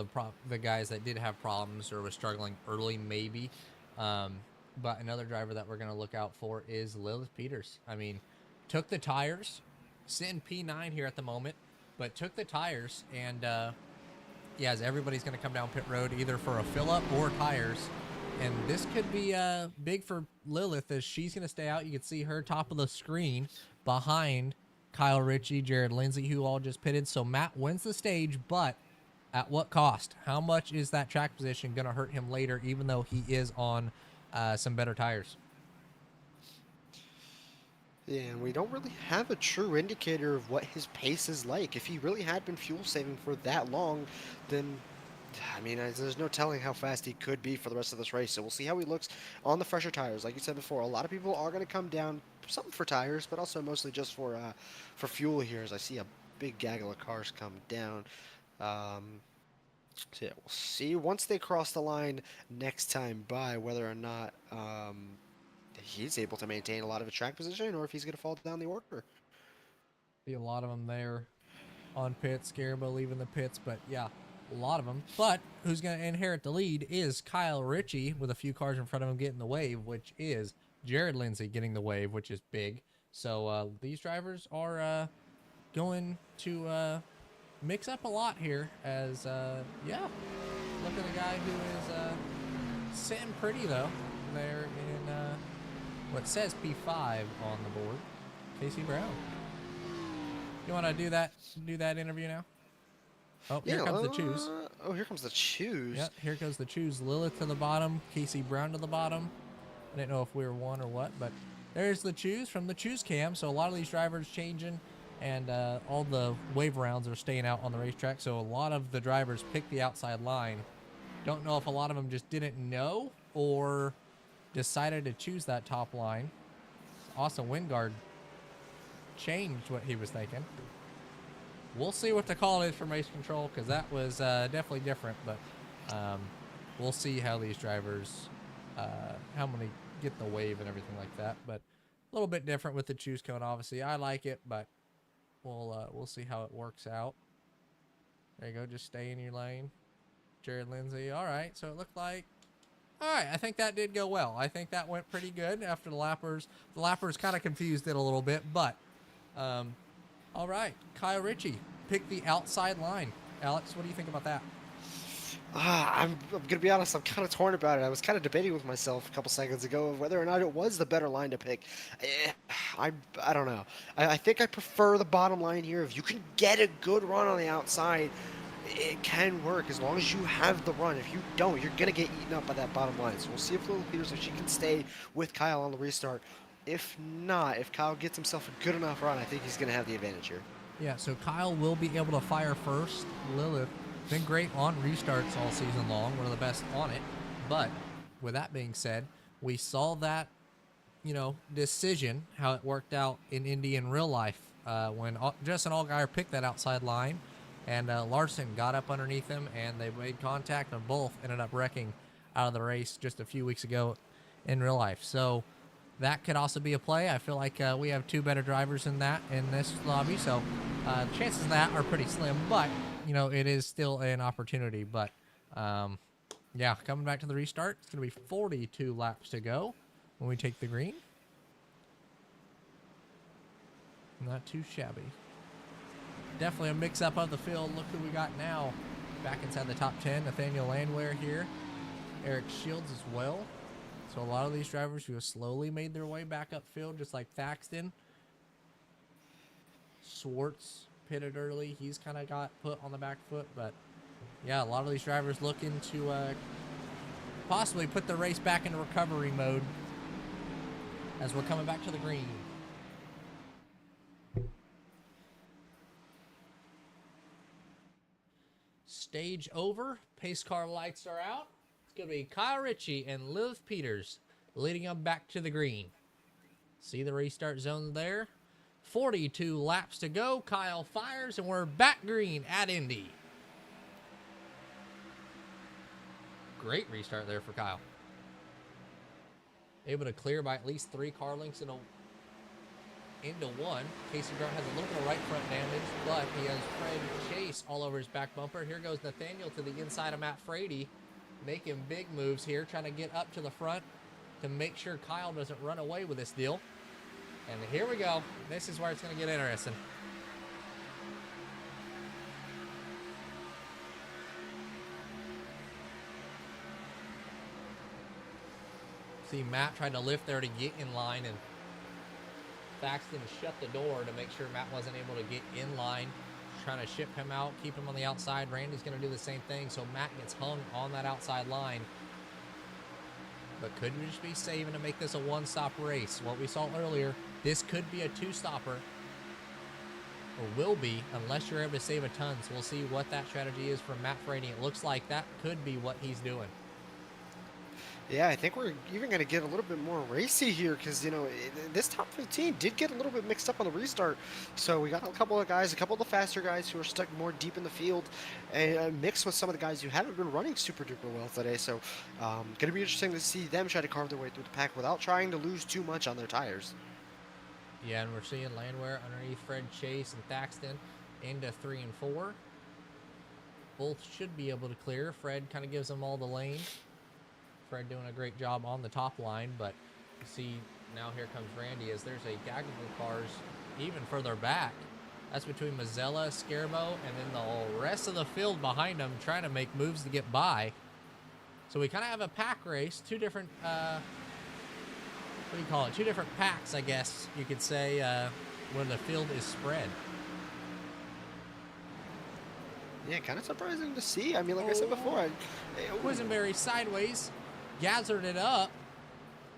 the guys that did have problems or was struggling early, maybe. But another driver that we're going to look out for is Lilith Peters. I mean, took the tires, sitting P9 here at the moment, but took the tires, and yeah, as everybody's going to come down pit road either for a fill up or tires. And this could be big for Lilith as she's going to stay out. You can see her top of the screen behind Kyle Ritchie, Jared Lindsay, who all just pitted. So Matt wins the stage, but at what cost? How much is that track position going to hurt him later, even though he is on some better tires? Yeah, and we don't really have a true indicator of what his pace is like. If he really had been fuel saving for that long, then I mean, there's no telling how fast he could be for the rest of this race. So we'll see how he looks on the fresher tires. Like you said before, a lot of people are going to come down, some for tires, but also mostly just for fuel here. As I see a big gaggle of cars come down. So yeah, we'll see once they cross the line next time by whether or not he's able to maintain a lot of a track position or if he's going to fall down the order. See a lot of them there on pits. Scarabo leaving the pits, but yeah, a lot of them. But who's going to inherit the lead is Kyle Ritchie with a few cars in front of him getting the wave, which is Jared Lindsay getting the wave, which is big. So these drivers are going to mix up a lot here as, yeah, look at the guy who is sitting pretty, though, there in what says P5 on the board, Casey Brown. You want to do that interview now? Oh, here comes the choose. Oh, here comes the choose. Yep, here goes the choose. Lilith to the bottom, Casey Brown to the bottom. I didn't know if we were one or what, but there's the choose from the choose cam. So a lot of these drivers changing, and all the wave rounds are staying out on the racetrack. So a lot of the drivers pick the outside line. Don't know if a lot of them just didn't know or decided to choose that top line. Austin Wingard changed what he was thinking. We'll see what the call is from race control, because that was definitely different, but we'll see how these drivers, how many get the wave and everything like that. But a little bit different with the choose cone, obviously. I like it, but we'll see how it works out. There you go, just stay in your lane. Jared Lindsay, all right, so it looked like, all right, I think that did go well. I think that went pretty good after the lappers. The lappers kind of confused it a little bit, but all right, Kyle Ritchie picked the outside line. Alex, what do you think about that? I'm gonna be honest. I'm kind of torn about it. I was kind of debating with myself a couple seconds ago of whether or not it was the better line to pick. I don't know. I think I prefer the bottom line here. If you can get a good run on the outside, it can work as long as you have the run. If you don't, you're gonna get eaten up by that bottom line. So we'll see if Lilith Peters, if she can stay with Kyle on the restart. If not, if Kyle gets himself a good enough run, I think he's going to have the advantage here. Yeah, so Kyle will be able to fire first. Lilith, been great on restarts all season long, one of the best on it. But with that being said, we saw that, decision, how it worked out in Indy in real life when Justin Allgaier picked that outside line, and Larson got up underneath him, and they made contact, and both ended up wrecking out of the race just a few weeks ago in real life. So that could also be a play. I feel like we have two better drivers in this lobby, so chances of that are pretty slim, but, it is still an opportunity. But, yeah, coming back to the restart, it's going to be 42 laps to go when we take the green. Not too shabby. Definitely a mix-up of the field. Look who we got now back inside the top 10. Nathaniel Landwehr here. Eric Shields as well. So a lot of these drivers who have slowly made their way back upfield, just like Thaxton. Swartz pitted early. He's kind of got put on the back foot. But, yeah, a lot of these drivers looking to possibly put the race back into recovery mode as we're coming back to the green. Stage over. Pace car lights are out. Going to be Kyle Ritchie and Lilith Peters leading them back to the green. See the restart zone there. 42 laps to go. Kyle fires, and we're back green at Indy. Great restart there for Kyle. Able to clear by at least 3 car lengths in a into one. Casey Brown has a little bit of right front damage, but he has Fred Chase all over his back bumper. Here goes Nathaniel to the inside of Matt Frady, making big moves here, trying to get up to the front to make sure Kyle doesn't run away with this deal. And here we go. This is where it's going to get interesting. See, Matt tried to lift there to get in line, and Thaxton shut the door to make sure Matt wasn't able to get in line. Trying to ship him out, keep him on the outside. Randy's going to do the same thing, so Matt gets hung on that outside line. But could we just be saving to make this a one-stop race? What we saw earlier, this could be a two-stopper, or will be, unless you're able to save a ton. So we'll see what that strategy is from Matt Frady. It looks like that could be what he's doing. Yeah, I think we're even going to get a little bit more racy here because, you know, this top 15 did get a little bit mixed up on the restart. So we got a couple of guys, a couple of the faster guys who are stuck more deep in the field, and mixed with some of the guys who haven't been running super duper well today. So going to be interesting to see them try to carve their way through the pack without trying to lose too much on their tires. Yeah, and we're seeing Landwehr underneath Fred Chase and Thaxton into 3 and 4. Both should be able to clear. Fred kind of gives them all the lane. Fred doing a great job on the top line, but you see now here comes Randy as there's a gaggle of cars even further back. That's between Mazzella, Scarbo, and then the rest of the field behind them trying to make moves to get by. So we kind of have a pack race, two different, what do you call it? Two different packs, I guess you could say, where the field is spread. Yeah, kind of surprising to see. I mean, like I said before, Quisenberry sideways. Gathered it up.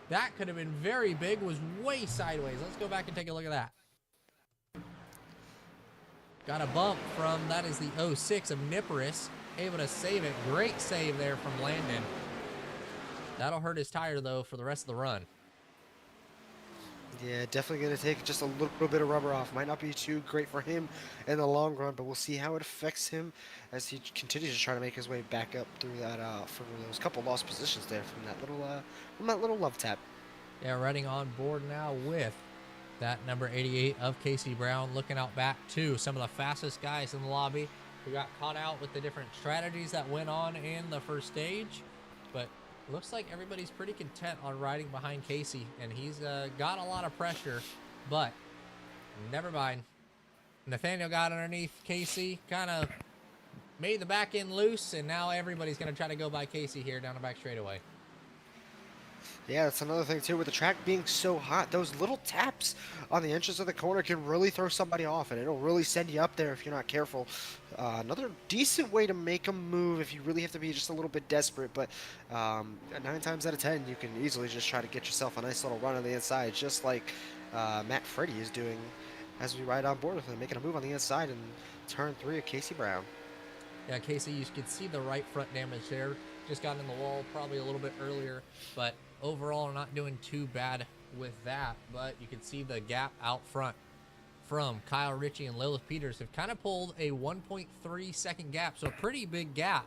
That could have been very big. Was way sideways. Let's go back and take a look at that. Got a bump from, that is the 06 of Niparis. Able to save it. Great save there from Landon. That'll hurt his tire, though, for the rest of the run. Yeah, definitely going to take just a little bit of rubber off. Might not be too great for him in the long run, but we'll see how it affects him as he continues to try to make his way back up through that from those couple lost positions there from that little love tap. Yeah, running on board now with that number 88 of Casey Brown, looking out back to some of the fastest guys in the lobby who got caught out with the different strategies that went on in the first stage, but looks like everybody's pretty content on riding behind Casey, and he's got a lot of pressure, but never mind. Nathaniel got underneath Casey, kind of made the back end loose, and now everybody's going to try to go by Casey here down the back straightaway. Yeah, that's another thing, too. With the track being so hot, those little taps on the entrance of the corner can really throw somebody off, and it'll really send you up there if you're not careful. Another decent way to make a move if you really have to be just a little bit desperate, but 9 times out of 10, you can easily just try to get yourself a nice little run on the inside, just like Matt Frady is doing as we ride on board with him, making a move on the inside in turn 3 of Casey Brown. Yeah, Casey, you could see the right front damage there. Just got in the wall probably a little bit earlier, but overall not doing too bad with that. But you can see the gap out front from Kyle Ritchie and Lilith Peters have kind of pulled a 1.3 second gap, so a pretty big gap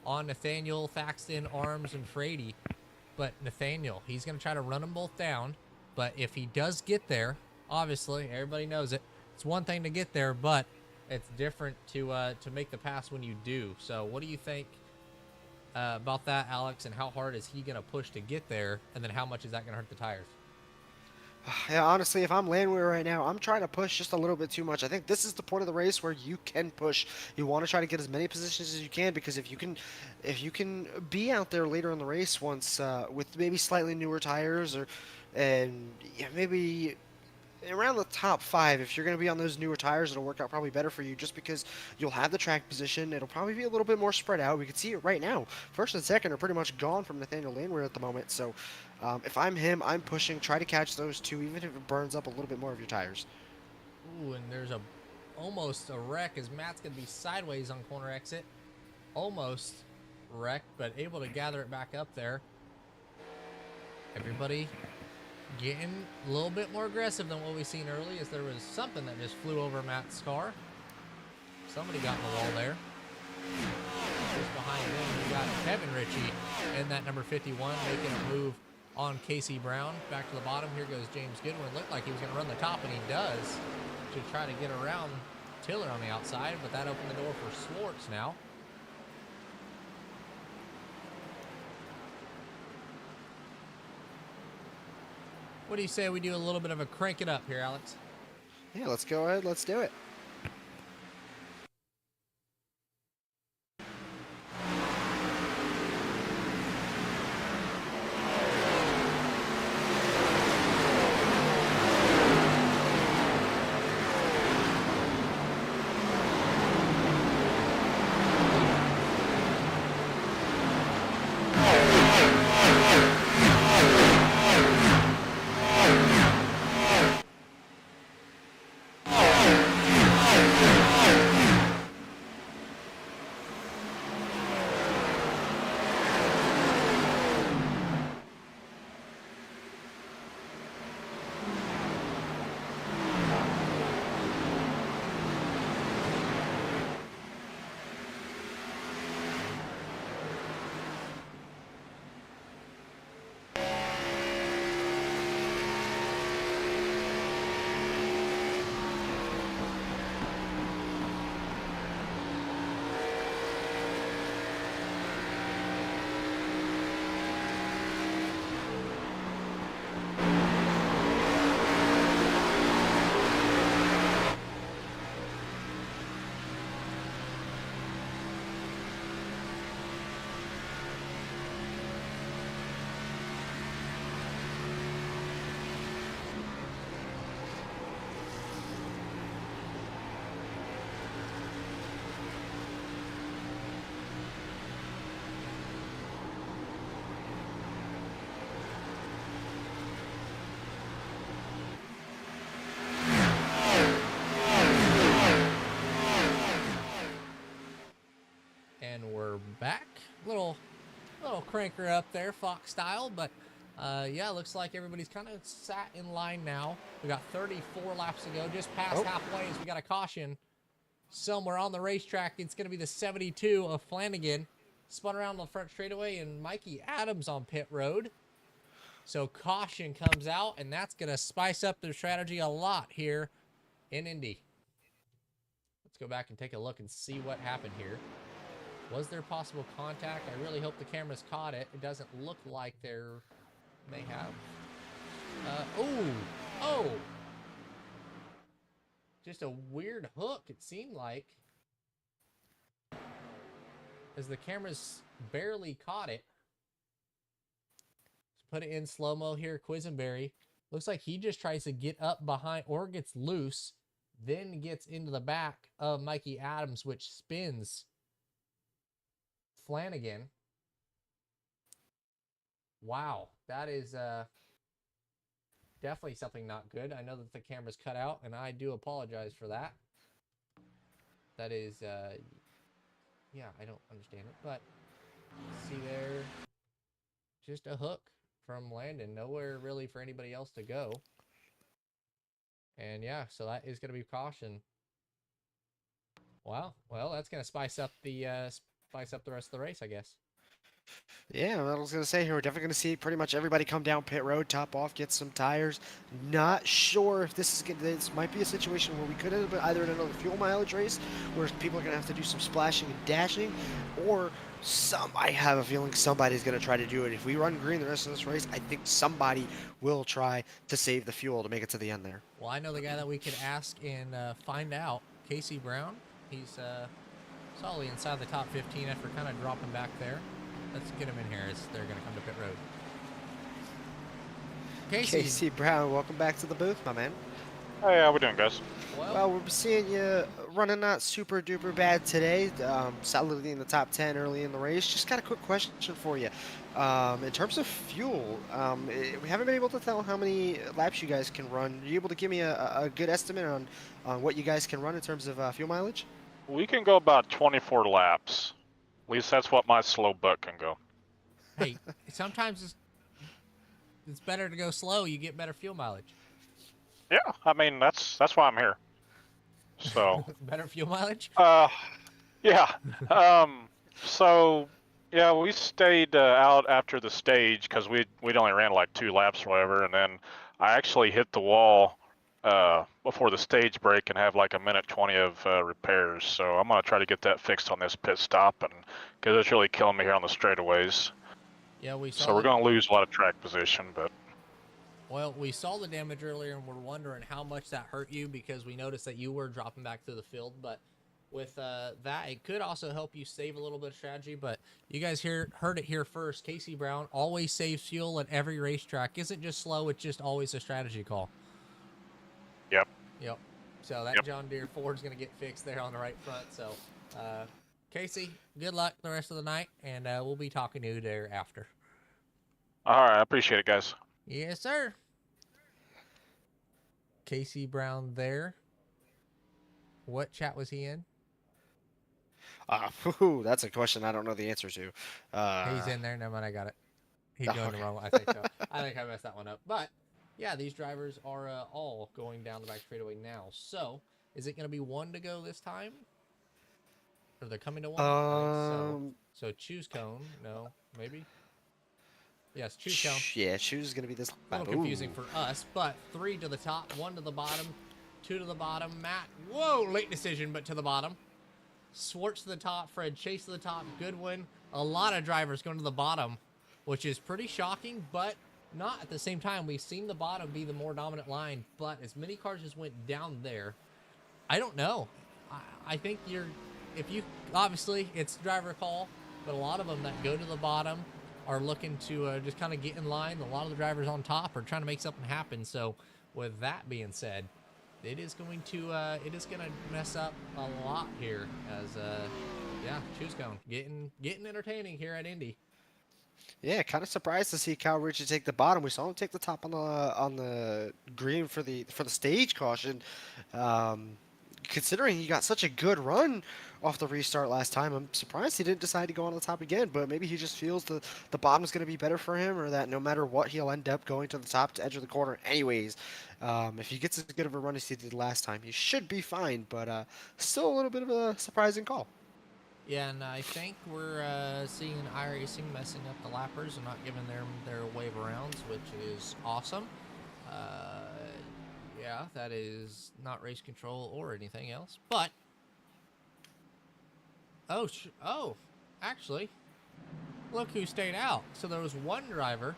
on Nathaniel, Thaxton, Arms, and Frady. But Nathaniel, he's going to try to run them both down, but if he does get there, obviously everybody knows it, it's one thing to get there, but it's different to make the pass when you do. So what do you think about that, Alex, and how hard is he going to push to get there, and then how much is that going to hurt the tires? Yeah, honestly, if I'm Landwehr right now, I'm trying to push just a little bit too much. I think this is the point of the race where you can push. You want to try to get as many positions as you can, because if you can be out there later in the race once with maybe slightly newer tires, and maybe around the top 5, if you're going to be on those newer tires, it'll work out probably better for you, just because you'll have the track position. It'll probably be a little bit more spread out. We can see it right now. First and second are pretty much gone from Nathaniel Landwehr at the moment. So if I'm him, I'm pushing, try to catch those two, even if it burns up a little bit more of your tires. Ooh, and there's almost a wreck as Matt's going to be sideways on corner exit. Almost wrecked, but able to gather it back up there. Everybody getting a little bit more aggressive than what we've seen early, as there was something that just flew over Matt's car. Somebody got in the wall there. Just behind them, we got Kevin Ritchie in that number 51 making a move on Casey Brown. Back to the bottom. Here goes James Goodwin. Looked like he was going to run the top, and he does, to try to get around Tiller on the outside, but that opened the door for Swartz now. What do you say we do a little bit of a crank it up here, Alex? Yeah, let's go ahead. Let's do it. And we're back. Little cranker up there, Fox style, but yeah, looks like everybody's kind of sat in line now. We got 34 laps to go, just past halfway, as we got a caution somewhere on the racetrack. It's going to be the 72 of Flanagan. Spun around the front straightaway, and Mikey Adams on pit road. So caution comes out, and that's going to spice up their strategy a lot here in Indy. Let's go back and take a look and see what happened here. Was there possible contact? I really hope the cameras caught it. It doesn't look like there may have. Oh! Just a weird hook, it seemed like. As the cameras barely caught it. Let's put it in slow-mo here. Quisenberry. Looks like he just tries to get up behind or gets loose. Then gets into the back of Mikey Adams, which spins Flanagan. Wow, that is definitely something not good. I know that the camera's cut out, and I do apologize for that. That is, yeah, I don't understand it, but see there, just a hook from Landon. Nowhere really for anybody else to go. And yeah, so that is going to be caution. Wow, well, that's going to spice up the rest of the race, I guess. Yeah, I was going to say here, we're definitely going to see pretty much everybody come down pit road, top off, get some tires. Not sure if this might be a situation where we could have been either in another fuel mileage race, where people are going to have to do some splashing and dashing, or I have a feeling somebody's going to try to do it. If we run green the rest of this race, I think somebody will try to save the fuel to make it to the end there. Well, I know the guy that we could ask and find out, Casey Brown. He's solidly inside the top 15 after kind of dropping back there. Let's get him in here as they're going to come to pit road. Casey Brown, welcome back to the booth, my man. Hey, how we doing, guys? Well, we're seeing you running not super duper bad today. Solidly in the top 10 early in the race. Just got a quick question for you. In terms of fuel, we haven't been able to tell how many laps you guys can run. Are you able to give me a good estimate on what you guys can run in terms of fuel mileage? We can go about 24 laps. At least that's what my slow buck can go. Hey, sometimes it's better to go slow. You get better fuel mileage. Yeah, I mean that's why I'm here. So better fuel mileage. yeah. So Yeah, we stayed out after the stage because we'd only ran like 2 laps or whatever, and then I actually hit the wall before the stage break and have like a minute 20 of repairs. So I'm gonna try to get that fixed on this pit stop, and because it's really killing me here on the straightaways. Yeah, we So saw we're the gonna lose a lot of track position, but we saw the damage earlier, and we're wondering how much that hurt you because we noticed that you were dropping back to the field. But with that, it could also help you save a little bit of strategy. But you guys heard it here first. Casey Brown always saves fuel at every racetrack. Isn't just slow; it's just always a strategy call. yep. Yep. So that Yep. John Deere Ford's gonna get fixed there on the right front. So, Casey, good luck the rest of the night, and we'll be talking to you there after. All right, I appreciate it, guys. Yes, sir. Casey Brown there. What chat was he in? That's a question I don't know the answer to. He's in there. Never mind, I got it. He Oh, joined the okay. wrong one. I think so. I think I messed that one up. But yeah, these drivers are all going down the back straightaway now. So is it going to be one to go this time? Or they're coming to one? I think so. So choose cone. No, maybe. Yes, choose cone. Yeah, shoes is gonna be this. A little confusing for us, but 3 to the top, 1 to the bottom, 2 to the bottom. Matt, whoa, late decision, but to the bottom. Swartz to the top, Fred Chase to the top, Goodwin. A lot of drivers going to the bottom, which is pretty shocking, but not at the same time. We've seen the bottom be the more dominant line, but as many cars just went down there, I don't know. I think obviously it's driver call, but a lot of them that go to the bottom are looking to just kind of get in line. A lot of the drivers on top are trying to make something happen. So with that being said, it is going to mess up a lot here as choose cone getting entertaining here at Indy. Yeah, kind of surprised to see Kyle Ritchie take the bottom. We saw him take the top on the green for the stage caution. Considering he got such a good run off the restart last time, I'm surprised he didn't decide to go on the top again. But maybe he just feels the bottom's going to be better for him, or that no matter what, he'll end up going to the top to edge of the corner anyways. If he gets as good of a run as he did last time, he should be fine. But still a little bit of a surprising call. Yeah, and I think we're seeing iRacing messing up the lappers and not giving them their wave arounds, which is awesome. Yeah, that is not race control or anything else. But actually, look who stayed out. So there was one driver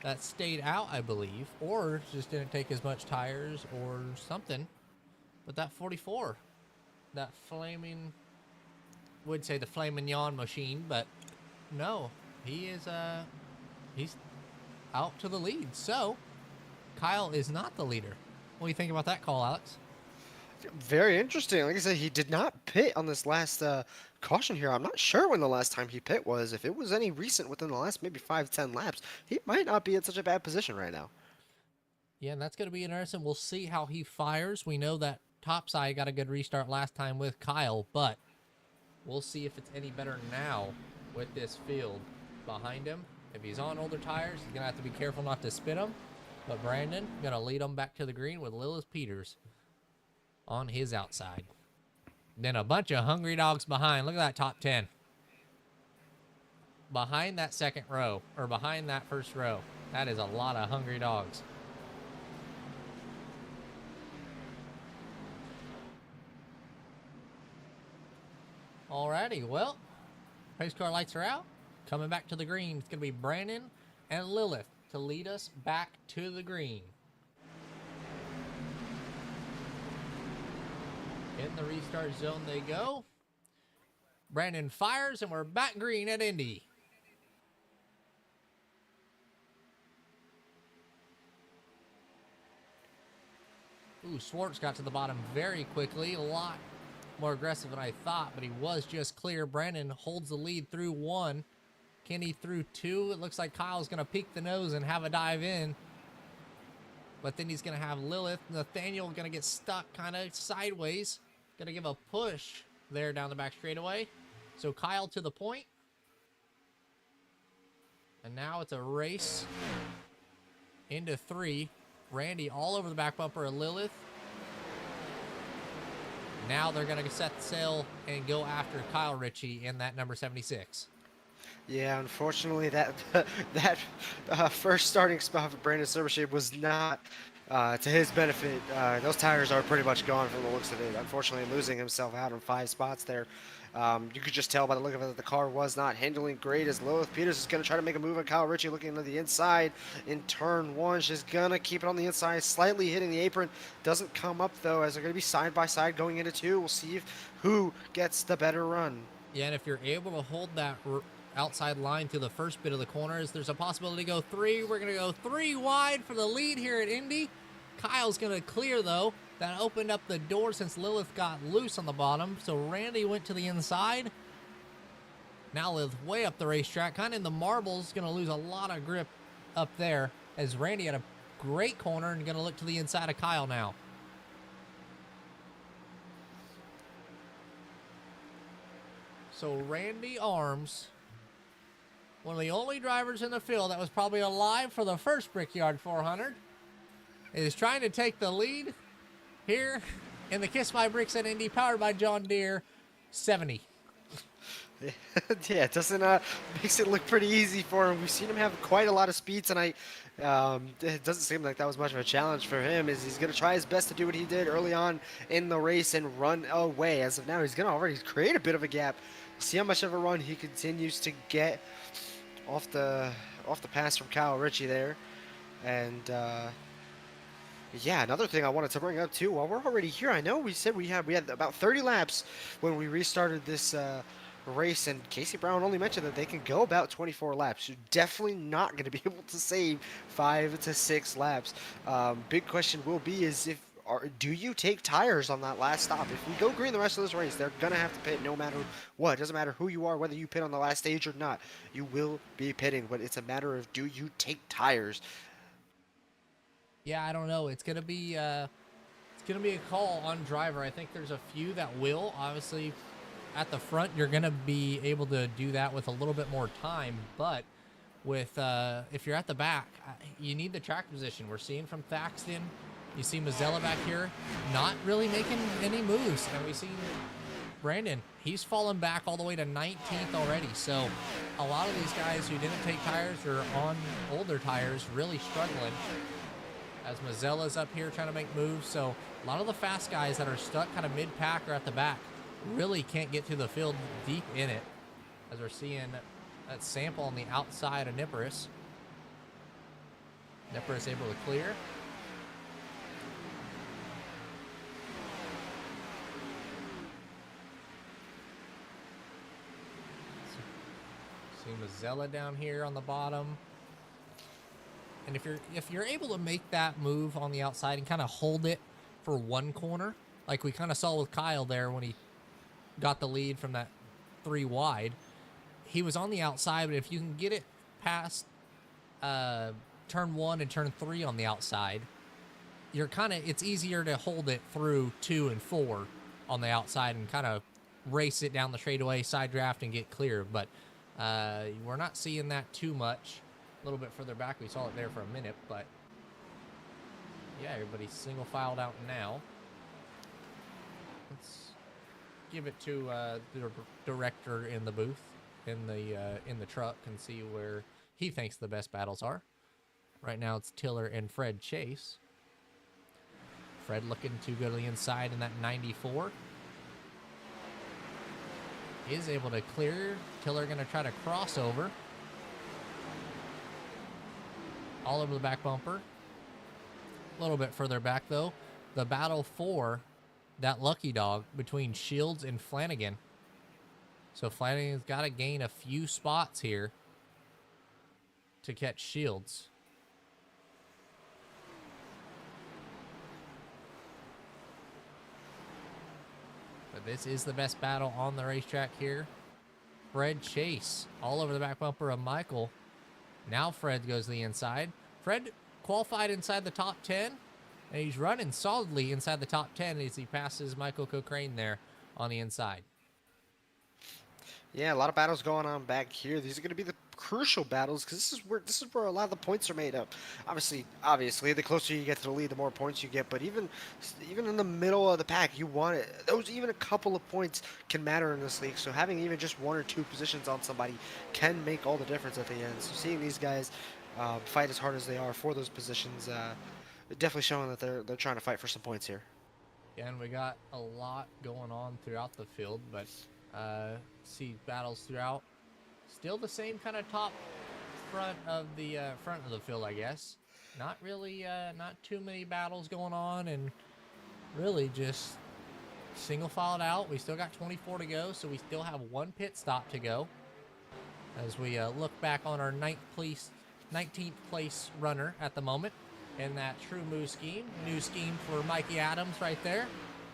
that stayed out, I believe, or just didn't take as much tires or something. But that 44, that flaming, would say the flaming yawn machine, but no, he's out to the lead. So Kyle is not the leader. What do you think about that call, Alex? Very interesting. Like I said, he did not pit on this last caution here. I'm not sure when the last time he pit was. If it was any recent within the last maybe 5-10 laps, he might not be in such a bad position right now. Yeah, and that's going to be interesting. We'll see how he fires. We know that Topside got a good restart last time with Kyle, but we'll see if it's any better now with this field behind him. If he's on older tires, he's going to have to be careful not to spin him. But Brandon going to lead him back to the green with Lilith Peters on his outside. Then a bunch of hungry dogs behind. Look at that top 10. Behind that second row, or behind that first row. That is a lot of hungry dogs. Alrighty, well, race car lights are out. Coming back to the green, it's going to be Brandon and Lilith to lead us back to the green. In the restart zone they go. Brandon fires, and we're back green at Indy. Ooh, Swartz got to the bottom very quickly. A lot more aggressive than I thought, but he was just clear. Brandon holds the lead through 1. Kenny through 2. It looks like Kyle's going to peek the nose and have a dive in. But then he's going to have Lilith. Nathaniel going to get stuck kind of sideways. Going to give a push there down the back straightaway. So Kyle to the point. And now it's a race into 3. Randy all over the back bumper of Lilith. Now they're going to set sail and go after Kyle Ritchie in that number 76. Yeah, unfortunately, that that first starting spot for Brandon Serbershade was not to his benefit. Those tires are pretty much gone from the looks of it. Unfortunately, losing himself out on 5 spots there. You could just tell by the look of it that the car was not handling great as Lilith Peters is going to try to make a move on Kyle Ritchie looking to the inside in turn one. She's going to keep it on the inside, slightly hitting the apron. Doesn't come up though as they're going to be side by side going into two. We'll see who gets the better run. Yeah, and if you're able to hold that outside line to the first bit of the corners, there's a possibility to go 3. We're going to go 3 wide for the lead here at Indy. Kyle's going to clear, though. That opened up the door since Lilith got loose on the bottom, so Randy went to the inside. Now Lilith way up the racetrack, kind of in the marbles, going to lose a lot of grip up there as Randy had a great corner and going to look to the inside of Kyle now. So Randy Arms, one of the only drivers in the field that was probably alive for the first Brickyard 400, is trying to take the lead here in the Kiss My Bricks at Indy, powered by John Deere 70. Yeah, it doesn't makes it look pretty easy for him. We've seen him have quite a lot of speed tonight. It doesn't seem like that was much of a challenge for him. Is he's going to try his best to do what he did early on in the race and run away. As of now, he's going to already create a bit of a gap. See how much of a run he continues to get off the pass from Kyle Ritchie there, and yeah, another thing I wanted to bring up too. While we're already here, I know we said we had about 30 laps when we restarted this race, and Casey Brown only mentioned that they can go about 24 laps. You're definitely not going to be able to save 5 to 6 laps. Big question will be is do you take tires on that last stop? If we go green the rest of this race, they're going to have to pit no matter what. It doesn't matter who you are, whether you pit on the last stage or not. You will be pitting, but it's a matter of do you take tires? Yeah, I don't know. It's gonna be a call on driver. I think there's a few that will. Obviously, at the front, you're gonna be able to do that with a little bit more time. But with if you're at the back, you need the track position. We're seeing from Thaxton. You see Mazzella back here, not really making any moves, and we see Brandon. He's fallen back all the way to 19th already. So a lot of these guys who didn't take tires or on older tires really struggling. As Mazzella's up here trying to make moves. So a lot of the fast guys that are stuck kind of mid-pack or at the back really can't get to the field deep in it. As we're seeing that sample on the outside of Nippers. Nippers able to clear. See Mazzella down here on the bottom. And if you're able to make that move on the outside and kind of hold it for one corner, like we kind of saw with Kyle there when he got the lead from that 3 wide, he was on the outside, but if you can get it past turn 1 and turn 3 on the outside, it's easier to hold it through 2 and 4 on the outside and kind of race it down the straightaway, side draft, and get clear. But we're not seeing that too much. A little bit further back, we saw it there for a minute, but yeah, everybody's single filed out now. Let's give it to the director in the booth, in the truck, and see where he thinks the best battles are. Right now, it's Tiller and Fred Chase. Fred looking to go to the inside in that 94. Is able to clear. Tiller going to try to cross over. All over the back bumper. A little bit further back, though. The battle for that lucky dog between Shields and Flanagan. So Flanagan's got to gain a few spots here to catch Shields. But this is the best battle on the racetrack here. Fred Chase all over the back bumper of Michael. Now Fred goes to the inside. Fred qualified inside the top 10, and he's running solidly inside the top 10 as he passes Michael Cochrane there on the inside. Yeah, a lot of battles going on back here. These are going to be the crucial battles because this is where a lot of the points are made up. Obviously, the closer you get to the lead, the more points you get. But even in the middle of the pack, you want it. Those even a couple of points can matter in this league. So having even just 1 or 2 positions on somebody can make all the difference at the end. So seeing these guys fight as hard as they are for those positions, definitely showing that they're trying to fight for some points here. And we got a lot going on throughout the field, but see battles throughout. Still the same kind of top front of the field, I guess. Not really, not too many battles going on, and really just single filed out. We still got 24 to go, so we still have 1 pit stop to go. As we look back on our 19th place runner at the moment. In that true move scheme. New scheme for Mikey Adams right there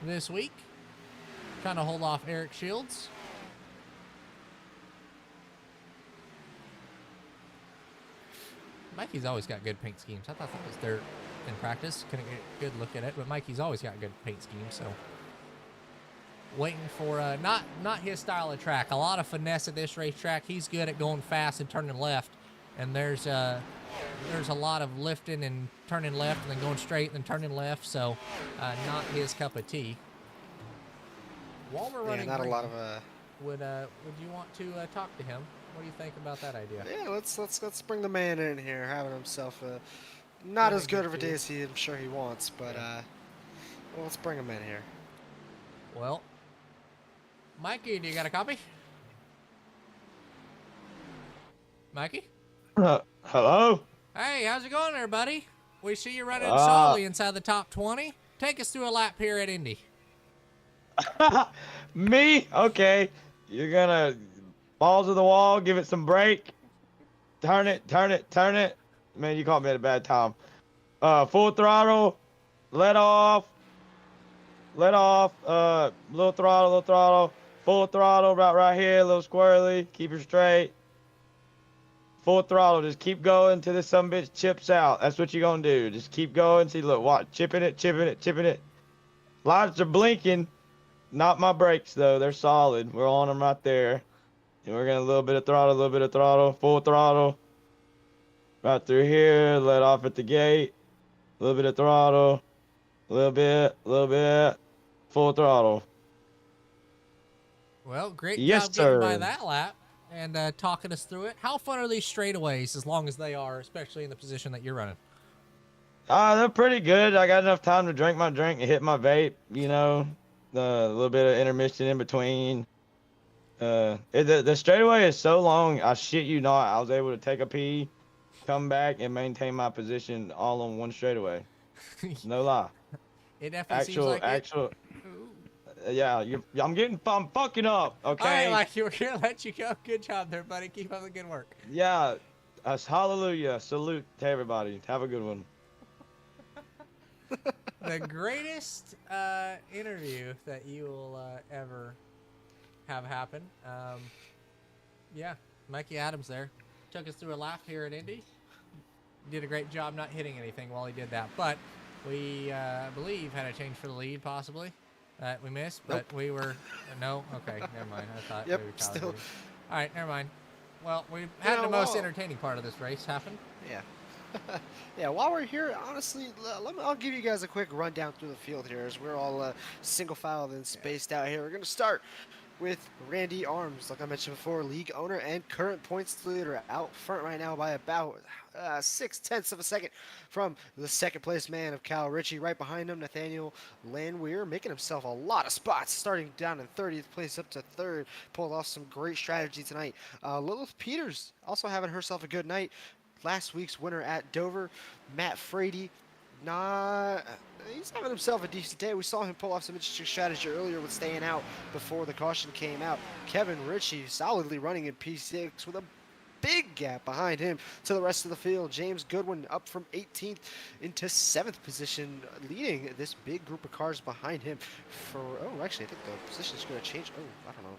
this week. Trying to hold off Eric Shields. Mikey's always got good paint schemes. I thought that was dirt in practice. Couldn't get a good look at it, but Mikey's always got good paint schemes, so. Waiting for, not his style of track. A lot of finesse at this racetrack. He's good at going fast and turning left. And there's a lot of lifting and turning left and then going straight and then turning left, so not his cup of tea. While we're running, not a lot of. Would you want to talk to him? What do you think about that idea? Yeah, let's bring the man in here, having himself not as good of a day as I'm sure he wants, but well, let's bring him in here. Well, Mikey, do you got a copy? Mikey? Hello? Hey, how's it going there, buddy? We see you running solidly inside the top 20. Take us through a lap here at Indy. Me? Okay. You're gonna balls to the wall, give it some brake. Turn it. Man, you caught me at a bad time. Full throttle. Let off. Little throttle. Full throttle, right here, a little squirrely. Keep it straight. Full throttle, just keep going till this sumbitch chips out. That's what you're gonna do. Just keep going. See, look, watch, chipping it. Lights are blinking. Not my brakes though, they're solid. We're on them right there. And we're gonna a little bit of throttle, full throttle. Right through here, let off at the gate. A little bit of throttle, a little bit, full throttle. Well, great Yes, job getting by sir. that lap and talking us through it. How fun are these straightaways, as long as they are, especially in the position that you're running? They're pretty good. I got enough time to drink my drink and hit my vape, you know. A little bit of intermission in between. The straightaway is so long, I shit you not, I was able to take a pee, come back, and maintain my position all on one straightaway. No lie. It definitely seems like actual. Yeah, I'm fucking up. Okay. All right, Mikey, we're gonna let you go. Good job there, buddy. Keep up the good work. Yeah. Hallelujah. Salute to everybody. Have a good one. The greatest interview that you will ever have happen. Yeah, Mikey Adams there. Took us through a lap here at Indy. Did a great job not hitting anything while he did that. But we, believe, had a change for the lead, possibly. That we missed, but Nope. we were... no? Okay, never mind. I thought Yep, maybe Tyler still. did. All right, never mind. Well, we had the most entertaining part of this race happen. Yeah. Yeah, while we're here, honestly, I'll give you guys a quick rundown through the field here as we're all single filed and spaced out here. We're going to start with Randy Arms, like I mentioned before, league owner and current points leader, out front right now by about 0.6 of a second from the second place man of Cal Ritchie. Right behind him, Nathaniel Landwehr, making himself a lot of spots, starting down in 30th place up to third. Pulled off some great strategy tonight. Lilith Peters also having herself a good night. Last week's winner at Dover, Matt Frady. He's having himself a decent day. We saw him pull off some interesting strategy earlier with staying out before the caution came out. Kevin Ritchie solidly running in P6 with a big gap behind him to the rest of the field. James Goodwin up from 18th into 7th position, leading this big group of cars behind him. Actually, I think the position's going to change. I don't know,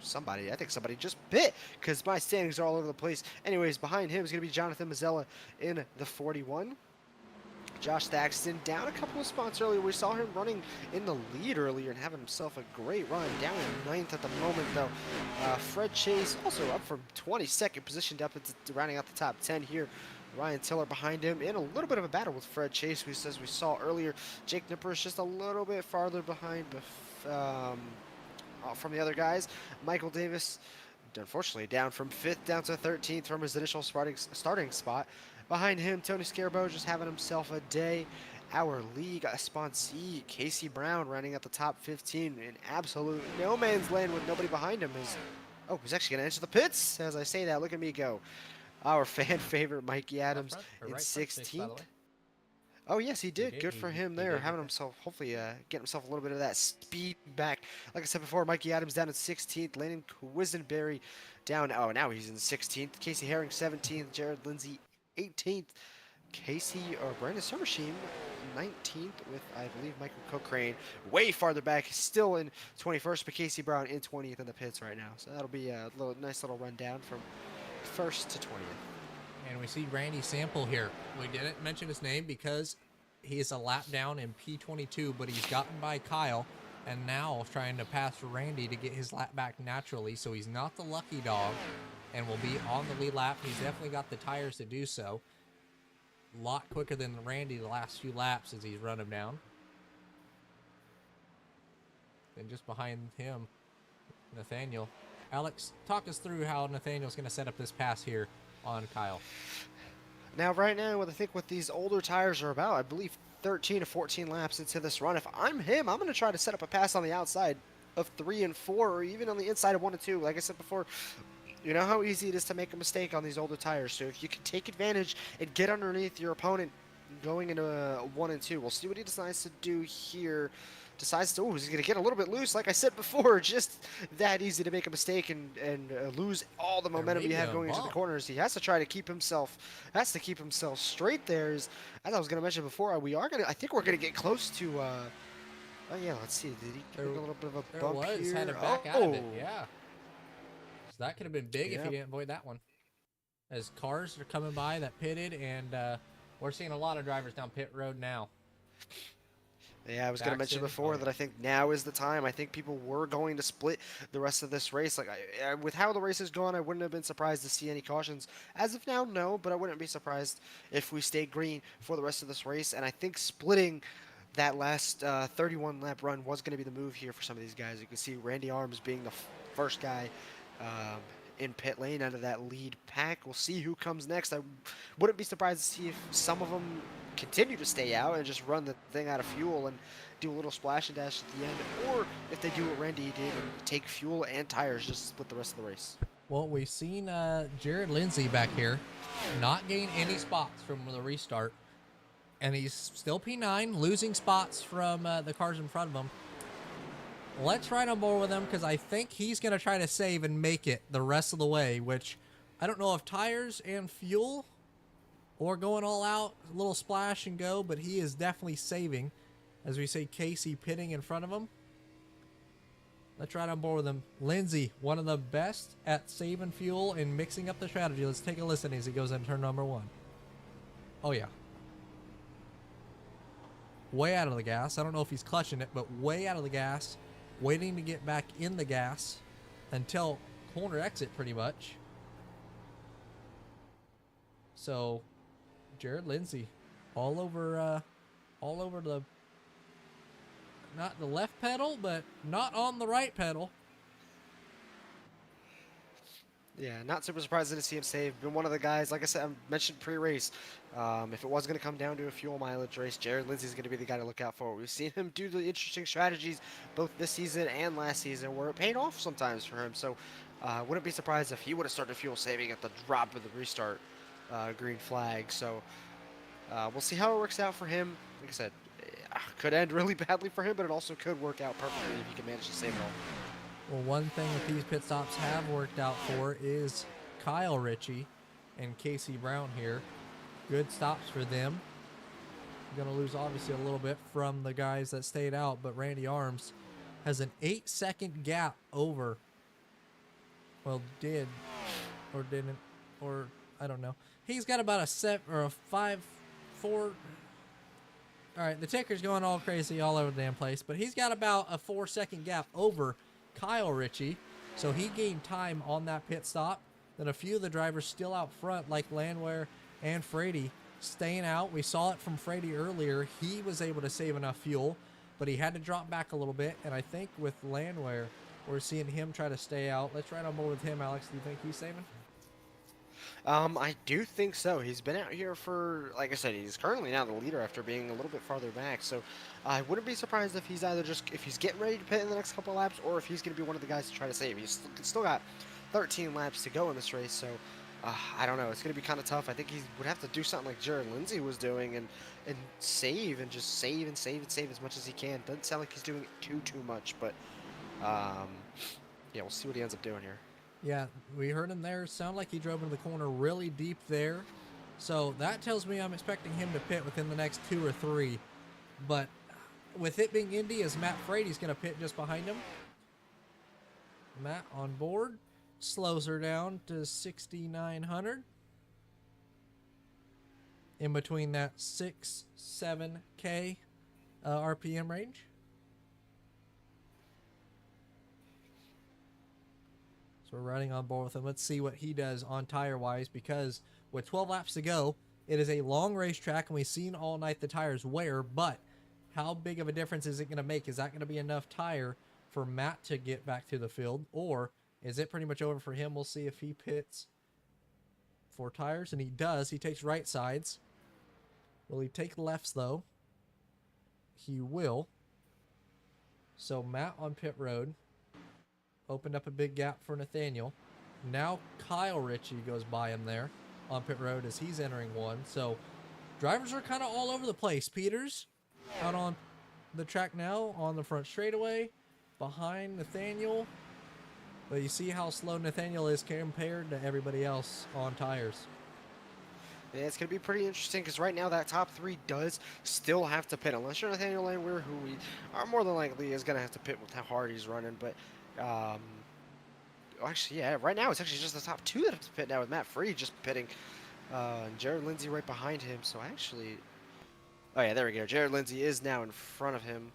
I think somebody just bit because my standings are all over the place. Anyways, behind him is going to be Jonathan Mazzella in the 41. Josh Thaxton down a couple of spots earlier. We saw him running in the lead earlier and having himself a great run. Down in 9th at the moment, though. Fred Chase also up from 22nd, positioned up into rounding out the top 10 here. Ryan Tiller behind him in a little bit of a battle with Fred Chase, who says we saw earlier. Jake Nipper is just a little bit farther behind from the other guys. Michael Davis, unfortunately, down from 5th down to 13th from his initial starting spot. Behind him, Tony Scarbo just having himself a day. Our league sponsee, Casey Brown, running at the top 15 in absolute no man's land with nobody behind him. He's actually going to enter the pits. As I say that, look at me go. Our fan favorite, Mikey Adams, in 16th. Oh, yes, he did. Good for him there, having himself, hopefully, getting himself a little bit of that speed back. Like I said before, Mikey Adams down in 16th. Landon Quisenberry down, now he's in 16th. Casey Herring, 17th. Jared Lindsay, 18th. Brandon Summersheem, 19th, with, I believe, Michael Cochrane way farther back, still in 21st, but Casey Brown in 20th in the pits right now. So that'll be a nice little rundown from 1st to 20th. And we see Randy Sample here. We didn't mention his name because he is a lap down in P22, but he's gotten by Kyle and now trying to pass Randy to get his lap back naturally. So he's not the lucky dog and will be on the lead lap. He's definitely got the tires to do so. A lot quicker than Randy the last few laps as he's run him down. Then just behind him, Nathaniel. Alex, talk us through how Nathaniel's going to set up this pass here on Kyle. Now, right now, I think what these older tires are about, I believe 13 to 14 laps into this run. If I'm him, I'm going to try to set up a pass on the outside of 3 and 4, or even on the inside of 1 and 2. Like I said before, you know how easy it is to make a mistake on these older tires. So if you can take advantage and get underneath your opponent going into 1 and 2, we'll see what he decides to do here. He's going to get a little bit loose. Like I said before, just that easy to make a mistake and lose all the momentum you have going into the corners. He has to try to keep himself, straight there. As I was going to mention before, I think we're going to get close to, oh yeah, let's see. Did he get a little bit of a bump here? Had to back out of it, yeah. So that could have been big if he didn't avoid that one. As cars are coming by that pitted, and we're seeing a lot of drivers down pit road now. Yeah, I was going to mention before that I think now is the time. I think people were going to split the rest of this race. Like, with how the race has gone, I wouldn't have been surprised to see any cautions. As of now, no, but I wouldn't be surprised if we stay green for the rest of this race. And I think splitting that last 31-lap run was going to be the move here for some of these guys. You can see Randy Arms being the first guy in pit lane out of that lead pack. We'll see who comes next. I wouldn't be surprised to see if some of them continue to stay out and just run the thing out of fuel and do a little splash and dash at the end, or if they do what Randy did and take fuel and tires, just split the rest of the race. Well, we've seen Jared Lindsay back here not gain any spots from the restart, and he's still P9, losing spots from the cars in front of him. Let's ride on board with him because I think he's going to try to save and make it the rest of the way, which I don't know if tires and fuel or going all out, a little splash and go, but he is definitely saving. As we say, Casey pitting in front of him. Let's ride on board with him. Lindsay, one of the best at saving fuel and mixing up the strategy. Let's take a listen as he goes in turn number 1. Oh, yeah. Way out of the gas. I don't know if he's clutching it, but way out of the gas. Waiting to get back in the gas until corner exit pretty much. So Jared Lindsay all over the, not the left pedal, but not on the right pedal. Yeah, not super surprised to see him save. Been one of the guys, like I said, I mentioned pre-race. If it was going to come down to a fuel mileage race, Jared Lindsay is going to be the guy to look out for. We've seen him do the interesting strategies both this season and last season where it paid off sometimes for him. So wouldn't be surprised if he would have started fuel saving at the drop of the restart green flag. So we'll see how it works out for him. Like I said, could end really badly for him, but it also could work out perfectly if he can manage to save it all. Well, one thing that these pit stops have worked out for is Kyle Ritchie and Casey Brown here. Good stops for them. Going to lose, obviously, a little bit from the guys that stayed out, but Randy Arms has an 8-second gap over, well, did or didn't, or I don't know. He's got about a 5-4 All right, the ticker's going all crazy all over the damn place, but he's got about a 4-second gap over Kyle Ritchie, so he gained time on that pit stop. Then a few of the drivers still out front, like Landwehr and Frady, staying out. We saw it from Frady earlier. He was able to save enough fuel, but he had to drop back a little bit, and I think with Landwehr, we're seeing him try to stay out. Let's ride on board with him, Alex. Do you think he's saving? I do think so. He's been out here for, like I said, he's currently now the leader after being a little bit farther back. So I wouldn't be surprised if he's either if he's getting ready to pit in the next couple of laps, or if he's going to be one of the guys to try to save. He's still got 13 laps to go in this race, so I don't know. It's going to be kind of tough. I think he would have to do something like Jared Lindsay was doing and save and just save and save and save as much as he can. Doesn't sound like he's doing it too much, but yeah, we'll see what he ends up doing here. Yeah, we heard him there. Sound like he drove into the corner really deep there. So that tells me I'm expecting him to pit within the next 2 or 3. But with it being Indy, is Matt Frady's going to pit just behind him. Matt on board. Slows her down to 6,900. In between that 6-7K RPM range. So we're riding on board with him. Let's see what he does on tire-wise, because with 12 laps to go, it is a long racetrack, and we've seen all night the tires wear, but how big of a difference is it going to make? Is that going to be enough tire for Matt to get back to the field, or is it pretty much over for him? We'll see if he pits for tires, and he does. He takes right sides. Will he take lefts, though? He will. So Matt on pit road. Opened up a big gap for Nathaniel. Now Kyle Ritchie goes by him there on pit road as he's entering one. So drivers are kind of all over the place. Peters out on the track now on the front straightaway behind Nathaniel. But you see how slow Nathaniel is compared to everybody else on tires. Yeah, it's going to be pretty interesting because right now that top 3 does still have to pit. Unless you're Nathaniel Landwehr, who we are more than likely is going to have to pit with how hard he's running. But actually, yeah, right now it's actually just the top 2 that have to pit now, with Matt Free just pitting. And Jared Lindsay right behind him. So actually, oh yeah, there we go. Jared Lindsay is now in front of him.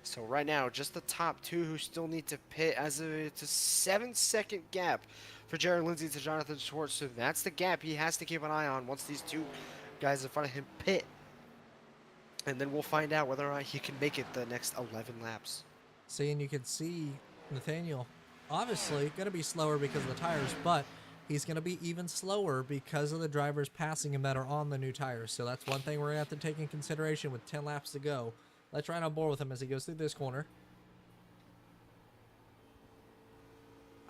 So right now, just the top 2 who still need to pit, as of it's a 7-second gap for Jared Lindsay to Jonathan Schwartz. So that's the gap he has to keep an eye on once these 2 guys in front of him pit. And then we'll find out whether or not he can make it the next 11 laps. And you can see Nathaniel obviously going to be slower because of the tires, but he's going to be even slower because of the drivers passing him that are on the new tires. So that's one thing we're going to have to take in consideration with 10 laps to go. Let's ride on board with him as he goes through this corner.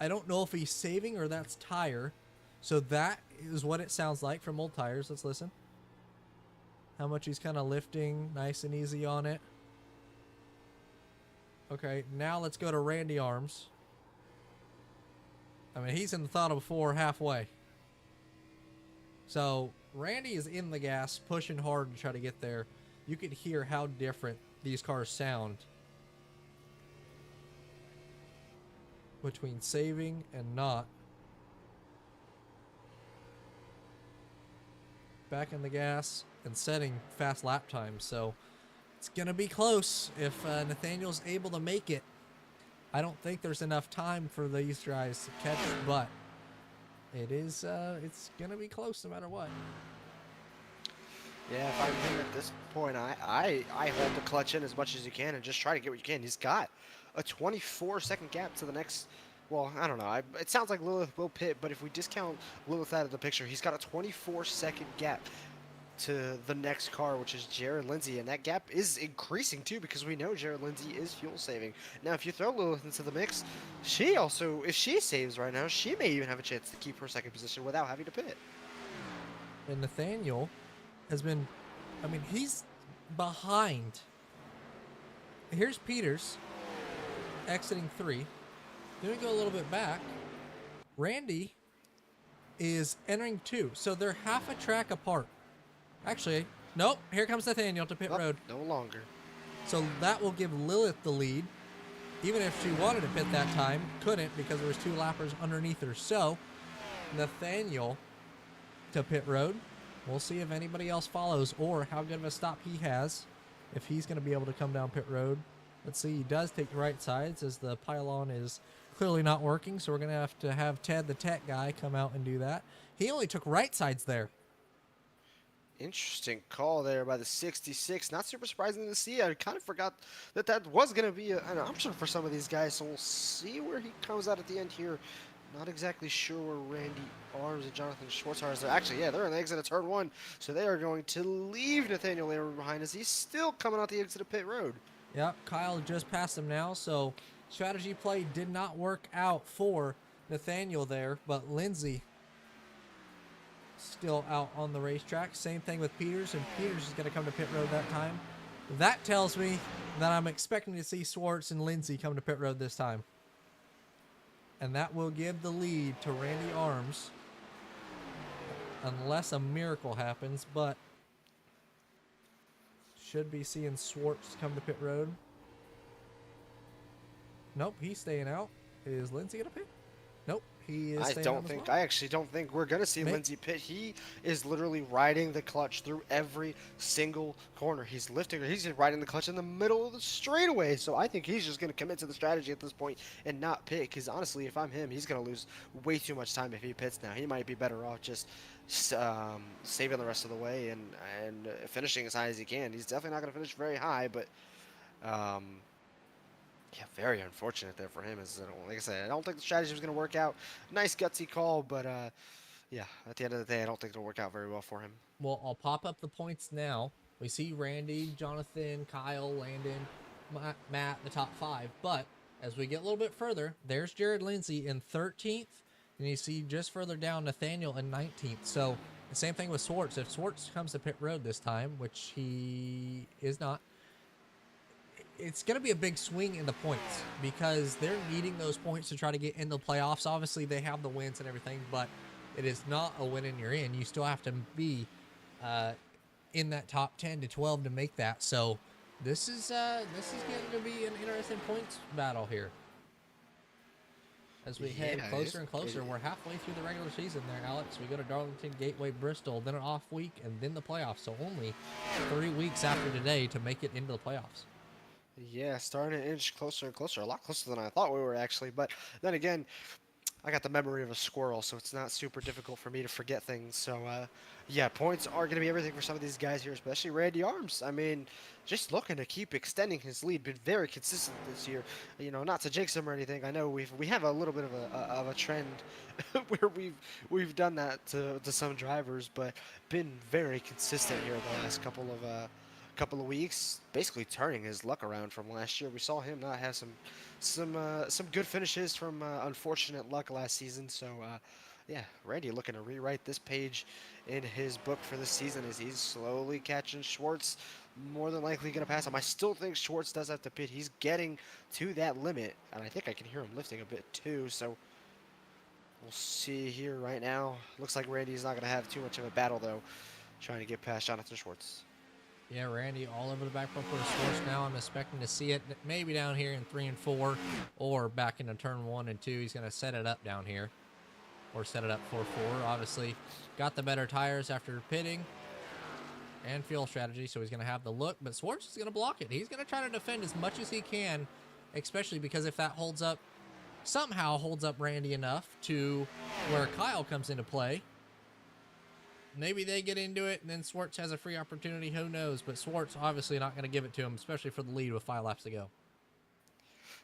I don't know if he's saving or that's tire. So that is what it sounds like from old tires. Let's listen. How much he's kind of lifting nice and easy on it. Okay, now let's go to Randy Arms. I mean, he's in the throttle before halfway. So Randy is in the gas, pushing hard to try to get there. You can hear how different these cars sound between saving and not. Back in the gas and setting fast lap times. So it's going to be close if Nathaniel's able to make it. I don't think there's enough time for these guys to catch it, but it is, it's going to be close no matter what. Yeah, if I'm him at this point, I hold the clutch in as much as you can and just try to get what you can. He's got a 24-second gap to the next, well, I don't know. It sounds like Lilith will pit, but if we discount Lilith out of the picture, he's got a 24-second gap to the next car, which is Jared Lindsay, and that gap is increasing too because we know Jared Lindsay is fuel saving. Now, if you throw Lilith into the mix, she also, if she saves right now, she may even have a chance to keep her second position without having to pit. And Nathaniel has been, I mean, he's behind. Here's Peters exiting 3. Then we go a little bit back. Randy is entering 2, so they're half a track apart. Actually, nope, here comes Nathaniel to pit road. No longer. So that will give Lilith the lead. Even if she wanted to pit that time, couldn't because there was 2 lappers underneath her. So Nathaniel to pit road. We'll see if anybody else follows or how good of a stop he has, if he's going to be able to come down pit road. Let's see, he does take the right sides as the pylon is clearly not working, so we're going to have Ted, the tech guy, come out and do that. He only took right sides there. Interesting call there by the 66. Not super surprising to see. I kind of forgot that that was going to be an option for some of these guys, so we'll see where he comes out at the end here. Not exactly sure where Randy Arms and Jonathan Schwartz are. Actually, yeah, they're on the exit of turn 1, so they are going to leave Nathaniel Lehrer behind as he's still coming out the exit of pit road. Yep, Kyle just passed him now, so strategy play did not work out for Nathaniel there, but Lindsay still out on the racetrack. Same thing with Peters, and Peters is going to come to pit road that time. That tells me that I'm expecting to see Schwartz and Lindsay come to pit road this time. And that will give the lead to Randy Arms, unless a miracle happens, but should be seeing Schwartz come to pit road. Nope, he's staying out. Is Lindsay going to pit? Nope, he is staying out as well. I actually don't think we're going to see Lindsay pit. He is literally riding the clutch through every single corner. He's lifting, he's riding the clutch in the middle of the straightaway. So I think he's just going to commit to the strategy at this point and not pit. Because honestly, if I'm him, he's going to lose way too much time if he pits now. He might be better off just saving the rest of the way and finishing as high as he can. He's definitely not going to finish very high, but yeah, very unfortunate there for him. Like I said, I don't think the strategy was going to work out. Nice gutsy call, but yeah, at the end of the day, I don't think it'll work out very well for him. Well, I'll pop up the points now. We see Randy, Jonathan, Kyle, Landon, Matt, the top 5. But as we get a little bit further, there's Jared Lindsay in 13th. And you see just further down Nathaniel in 19th. So the same thing with Schwartz. If Schwartz comes to pit road this time, which he is not, it's going to be a big swing in the points because they're needing those points to try to get in the playoffs. Obviously, they have the wins and everything, but it is not a win and you're in. You still have to be in that top 10 to 12 to make that. So this is getting to be an interesting points battle here. As we head closer and closer, we're halfway through the regular season there, Alex. We go to Darlington, Gateway, Bristol, then an off week, and then the playoffs. So only 3 weeks after today to make it into the playoffs. Yeah, starting to inch closer and closer. A lot closer than I thought we were, actually. But then again, I got the memory of a squirrel, so it's not super difficult for me to forget things. So, yeah, points are going to be everything for some of these guys here, especially Randy Arms. I mean, just looking to keep extending his lead, been very consistent this year. You know, not to jinx him or anything. I know we have a little bit of a trend where we've done that to some drivers, but been very consistent here the last couple of weeks, basically turning his luck around from last year. We saw him not have some good finishes from unfortunate luck last season. So, yeah, Randy looking to rewrite this page in his book for this season as he's slowly catching Schwartz. More than likely going to pass him. I still think Schwartz does have to pit. He's getting to that limit, and I think I can hear him lifting a bit too. So we'll see here right now. Looks like Randy's not going to have too much of a battle, though, trying to get past Jonathan Schwartz. Yeah, Randy all over the back bumper of Schwartz now. I'm expecting to see it maybe down here in 3 and 4 or back into turn 1 and 2. He's going to set it up down here or set it up for 4. Obviously, got the better tires after pitting and fuel strategy, so he's going to have the look. But Schwartz is going to block it. He's going to try to defend as much as he can, especially because if that holds up, somehow holds up Randy enough to where Kyle comes into play, maybe they get into it, and then Schwartz has a free opportunity. Who knows? But Schwartz obviously not going to give it to him, especially for the lead with 5 laps to go.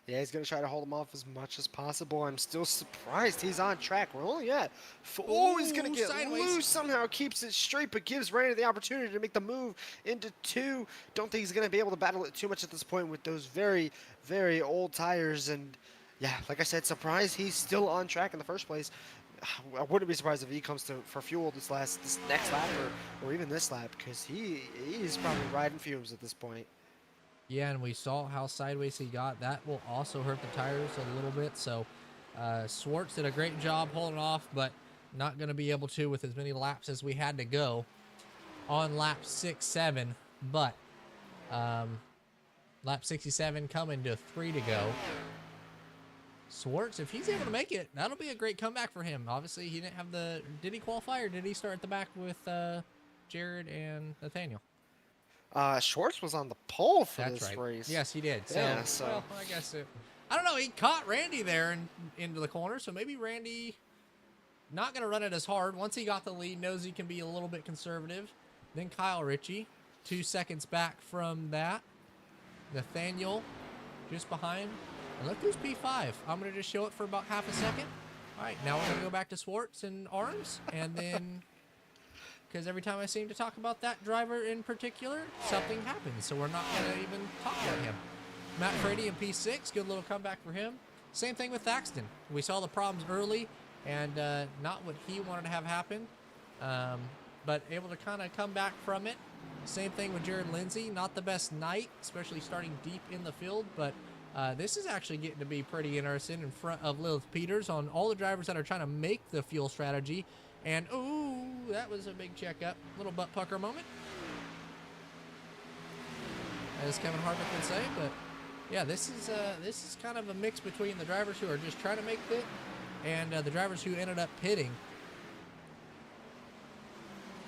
Yeah, he's going to try to hold him off as much as possible. I'm still surprised he's on track. We're only at 4. Oh, he's going to get loose. Somehow keeps it straight, but gives Randy the opportunity to make the move into 2. Don't think he's going to be able to battle it too much at this point with those very, very old tires. And, yeah, like I said, surprised he's still on track in the first place. I wouldn't be surprised if he comes for fuel this next lap or even this lap, because he's probably riding fumes at this point. Yeah, and we saw how sideways he got. That will also hurt the tires a little bit. So Schwartz did a great job holding off, but not going to be able to with as many laps as we had to go on lap 6-7. But lap 67 coming to 3 to go. Schwartz, if he's able to make it, that'll be a great comeback for him. Obviously, he didn't have did he qualify or did he start at the back with Jared and Nathaniel. Schwartz was on the pole for That's this right. race. Yes, he did. So, Yeah, so- well, I guess I don't know. He caught Randy there and into the corner, so maybe Randy not going to run it as hard. Once he got the lead, knows he can be a little bit conservative. Then Kyle Ritchie, 2 seconds back from that. Nathaniel just behind. And look who's P5. I'm going to just show it for about half a second. All right, now we're going to go back to Schwartz and Arms, and then... because every time I seem to talk about that driver in particular, something happens. So we're not going to even talk about him. Matt Frady in P6, good little comeback for him. Same thing with Thaxton. We saw the problems early and not what he wanted to have happen, but able to kind of come back from it. Same thing with Jared Lindsay. Not the best night, especially starting deep in the field, but this is actually getting to be pretty interesting in front of Lilith Peters on all the drivers that are trying to make the fuel strategy. And, ooh, that was a big checkup. Little butt pucker moment, as Kevin Harvick would say. But, yeah, this is kind of a mix between the drivers who are just trying to make it and the drivers who ended up pitting.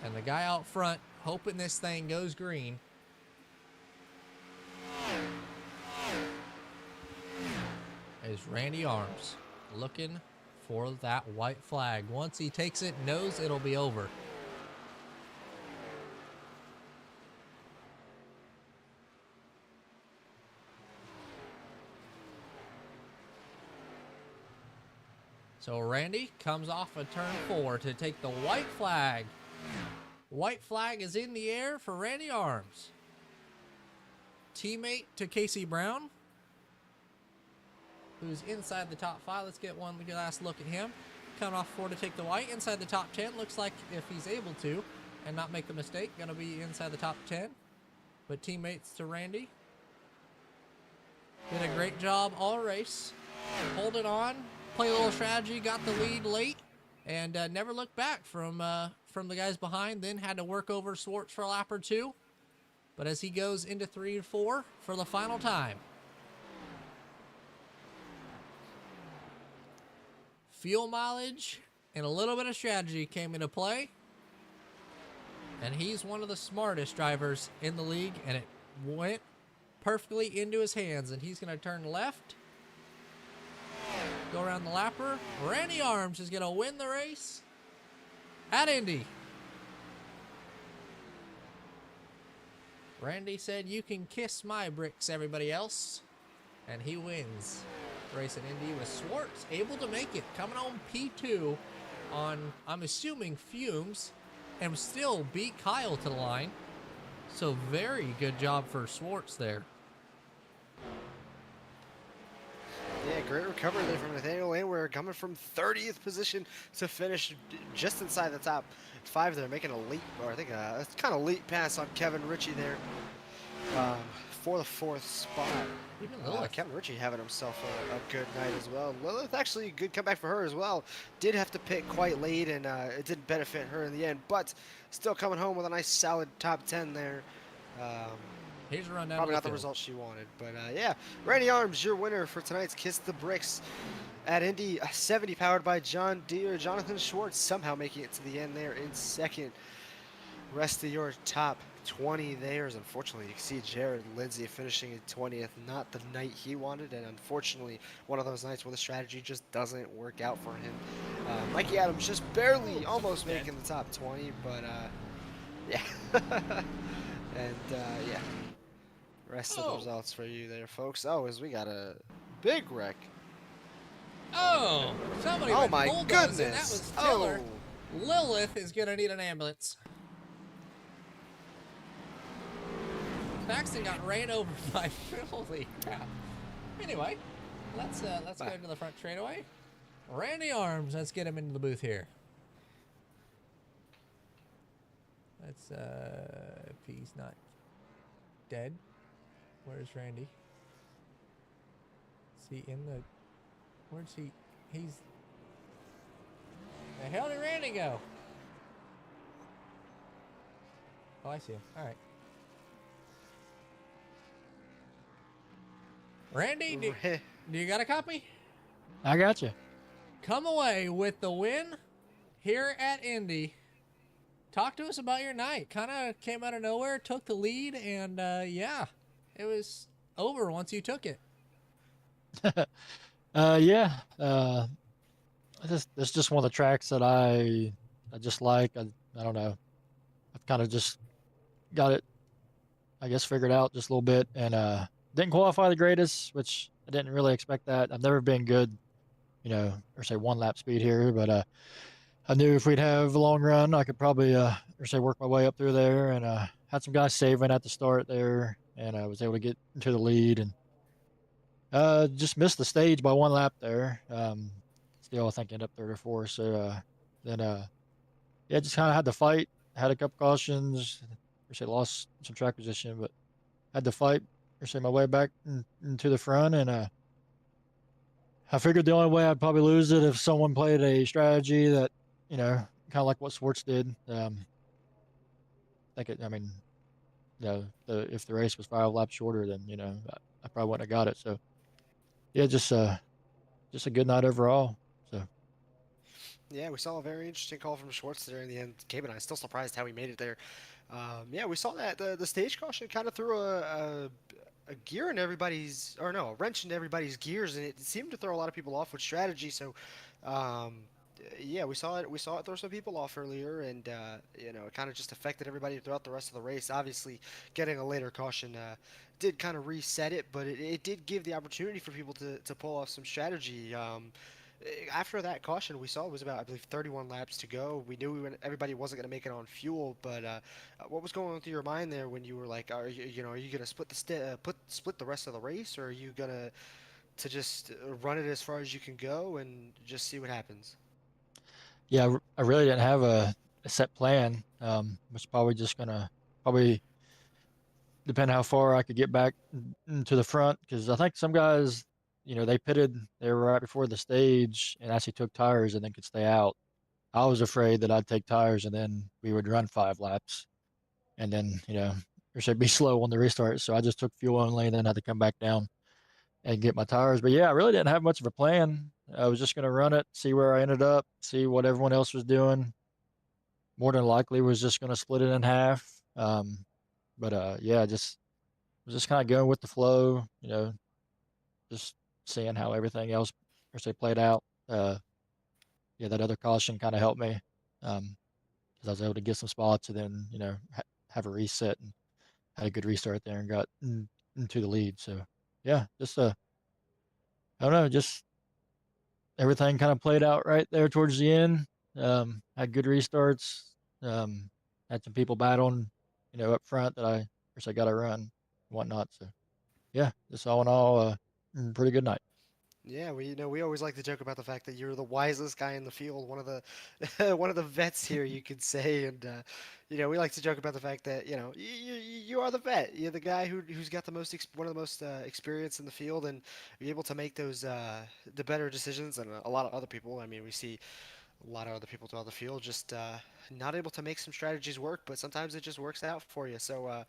And the guy out front hoping this thing goes green. Is Randy Arms looking for that white flag. Once he takes it, knows it'll be over. So Randy comes off of turn 4 to take the white flag. White flag is in the air for Randy Arms. Teammate to Casey Brown, who's inside the top 5. Let's get one last look at him. Coming off 4 to take the white. Inside the top 10. Looks like if he's able to and not make the mistake, going to be inside the top 10. But teammates to Randy. Did a great job all race. Holding on. Play a little strategy. Got the lead late. And never looked back from the guys behind. Then had to work over Schwartz for a lap or 2. But as he goes into 3 and 4 for the final time. Fuel mileage and a little bit of strategy came into play. And he's one of the smartest drivers in the league. And it went perfectly into his hands. And he's going to turn left. Go around the lapper. Randy Arms is going to win the race at Indy. Randy said, "You can kiss my bricks, everybody else." And he wins the race at Indy with Schwartz able to make it. Coming on P2 on, I'm assuming, fumes. And still beat Kyle to the line. So very good job for Schwartz there. Yeah, great recovery there from Nathaniel Landwehr, coming from 30th position to finish just inside the top 5 there, making a late, or I think a kind of late pass on Kevin Ritchie there for the 4th spot. Even Lilith. Kevin Ritchie having himself a good night as well. Lilith actually a good comeback for her as well. Did have to pit quite late, and it didn't benefit her in the end, but still coming home with a nice solid top 10 there. Here's a rundown. Probably not the result she wanted, but yeah. Randy Arms, your winner for tonight's Kiss the Bricks at Indy 70, powered by John Deere. Jonathan Schwartz somehow making it to the end there in 2nd. Rest of your top 20 there is unfortunately, you can see Jared Lindsay finishing at 20th. Not the night he wanted, and unfortunately, one of those nights where the strategy just doesn't work out for him. Mikey Adams just barely, almost making the top 20, but yeah. And yeah. Rest of the results for you there, folks. Oh, as we got a big wreck. Oh, somebody Oh went my bulldozing. goodness. That was Taylor. Oh. Lilith is going to need an ambulance. Paxton got ran over by holy crap. Anyway, let's go into the front straightaway. Randy Arms, let's get him into the booth here. Let's if he's not dead. Where's Randy? Is he in the... Where's he? He's... The hell did Randy go? Oh, I see him. All right. Randy, do you got a copy? I got you. Come away with the win here at Indy talk to us about your night. Kind of came out of nowhere, took the lead, and yeah, it was over once you took it. Yeah. This is just one of the tracks that I just like. I don't know. I've kind of just got it, I guess, figured out just a little bit, and didn't qualify the greatest, which I didn't really expect that. I've never been good, or say one lap speed here, but I knew if we'd have a long run, I could probably or say work my way up through there, and had some guys saving at the start there, and I was able to get into the lead, and just missed the stage by one lap there. Still, I think ended up third or fourth. So then, yeah, just kind of had to fight. Had a couple cautions. Or say lost some track position, but had to fight. Or say my way back into the front, and I figured the only way I'd probably lose it if someone played a strategy that, kind of like what Sports did. I mean, if the race was 5 laps shorter, then I probably wouldn't have got it. So yeah, just a good night overall. So Yeah, we saw a very interesting call from Schwartz there in the end. Gabe and I still surprised how he made it there. Yeah, we saw that the stage caution kind of threw a gear in everybody's, or no, a wrench into everybody's gears, and it seemed to throw a lot of people off with strategy. So, yeah, we saw it. We saw it throw some people off earlier, and it kind of just affected everybody throughout the rest of the race. Obviously, getting a later caution did kind of reset it, but it did give the opportunity for people to pull off some strategy. After that caution, we saw it was about, I believe, 31 laps to go. We knew everybody wasn't going to make it on fuel, but what was going on through your mind there when you were like, are you going to split split the rest of the race, or are you going to just run it as far as you can go and just see what happens? yeah, I really didn't have a set plan. Was probably just gonna probably depend how far I could get back to the front, because I think some guys, they pitted. They were right before the stage and actually took tires and then could stay out. I was afraid that I'd take tires and then we would run 5 laps and then, or should be slow on the restart. So I just took fuel only and then had to come back down and get my tires. But yeah, I really didn't have much of a plan. I was just going to run it, see where I ended up, see what everyone else was doing. More than likely was just going to split it in half. But yeah, just was just kind of going with the flow, just seeing how everything else, or say, played out. Yeah, that other caution kind of helped me. Because I was able to get some spots and then, have a reset and had a good restart there and got into the lead. So yeah, just I don't know, just everything kind of played out right there towards the end. Had good restarts. Had some people battling, up front that I first I got to run and whatnot. So yeah, just all in all, pretty good night. Yeah, we always like to joke about the fact that you're the wisest guy in the field, one of the one of the vets here, you could say, and we like to joke about the fact that you are the vet, you're the guy who's got the most one of the most experience in the field, and you're able to make those the better decisions than a lot of other people. I mean, we see a lot of other people throughout the field just not able to make some strategies work, but sometimes it just works out for you. So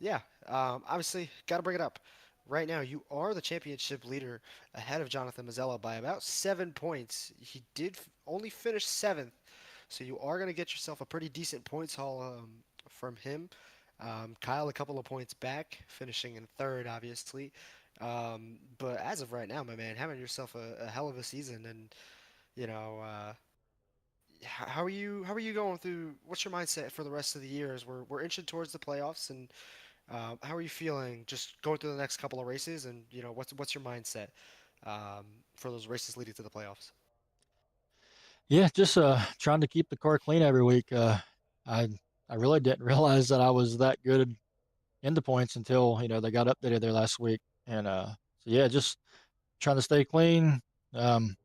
yeah, obviously, got to bring it up. Right now, you are the championship leader ahead of Jonathan Mazzella by about 7 points. He did only finish seventh, so you are going to get yourself a pretty decent points haul from him. Kyle, a couple of points back, finishing in third, obviously. But as of right now, my man, having yourself a hell of a season, and you know, how are you going through? What's your mindset for the rest of the year as we're inching towards the playoffs, and how are you feeling just going through the next couple of races, and what's your mindset for those races leading to the playoffs? Yeah, just trying to keep the car clean every week. I I really didn't realize that I was that good in the points until they got updated there last week, and so yeah, just trying to stay clean. Um,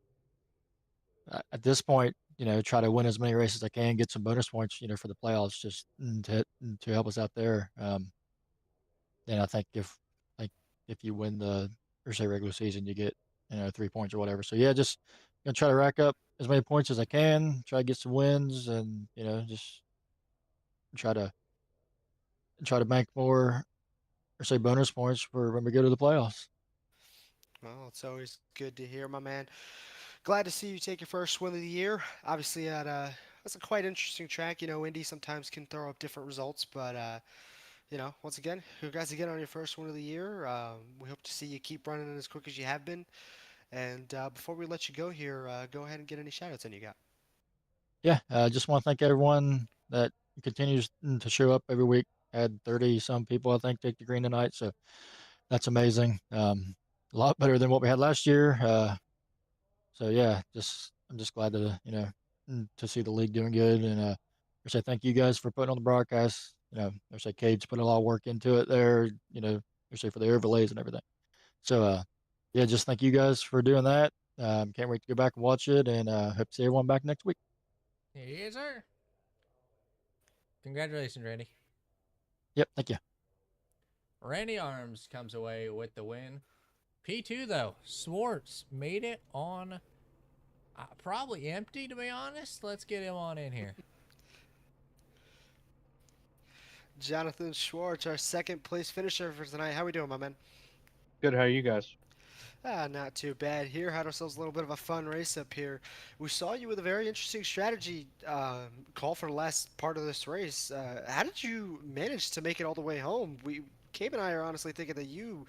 at this point, try to win as many races as I can, get some bonus points, for the playoffs, just to help us out there. Then I think like if you win the or say regular season, you get 3 points or whatever. So yeah, just gonna try to rack up as many points as I can, try to get some wins, and just try to bank more or say bonus points for when we go to the playoffs. Well, it's always good to hear, my man. Glad to see you take your first win of the year. Obviously, at that's a quite interesting track. You know, Indy sometimes can throw up different results, but you know, once again, congrats again on your first win of the year. We hope to see you keep running as quick as you have been. And before we let you go here, go ahead and get any shoutouts in you got. Yeah, I just want to thank everyone that continues to show up every week. Had 30 some people, I think, take the green tonight. So that's amazing. A lot better than what we had last year. So yeah, I'm just glad to to see the league doing good, and I say thank you guys for putting on the broadcast. I say Cade's put a lot of work into it there. I say for the overlays and everything. So yeah, just thank you guys for doing that. Can't wait to go back and watch it, and hope to see everyone back next week. Yes, sir. Congratulations, Randy. Yep, thank you. Randy Arms comes away with the win. P2 though, Swartz made it on probably empty, to be honest. Let's get him on in here. Jonathan Schwartz, our second place finisher for tonight. How we doing, my man? Good. How are you guys? Not too bad here. Had ourselves a little bit of a fun race up here. We saw you with a very interesting strategy call for the last part of this race. How did you manage to make it all the way home? Cabe and I are honestly thinking that you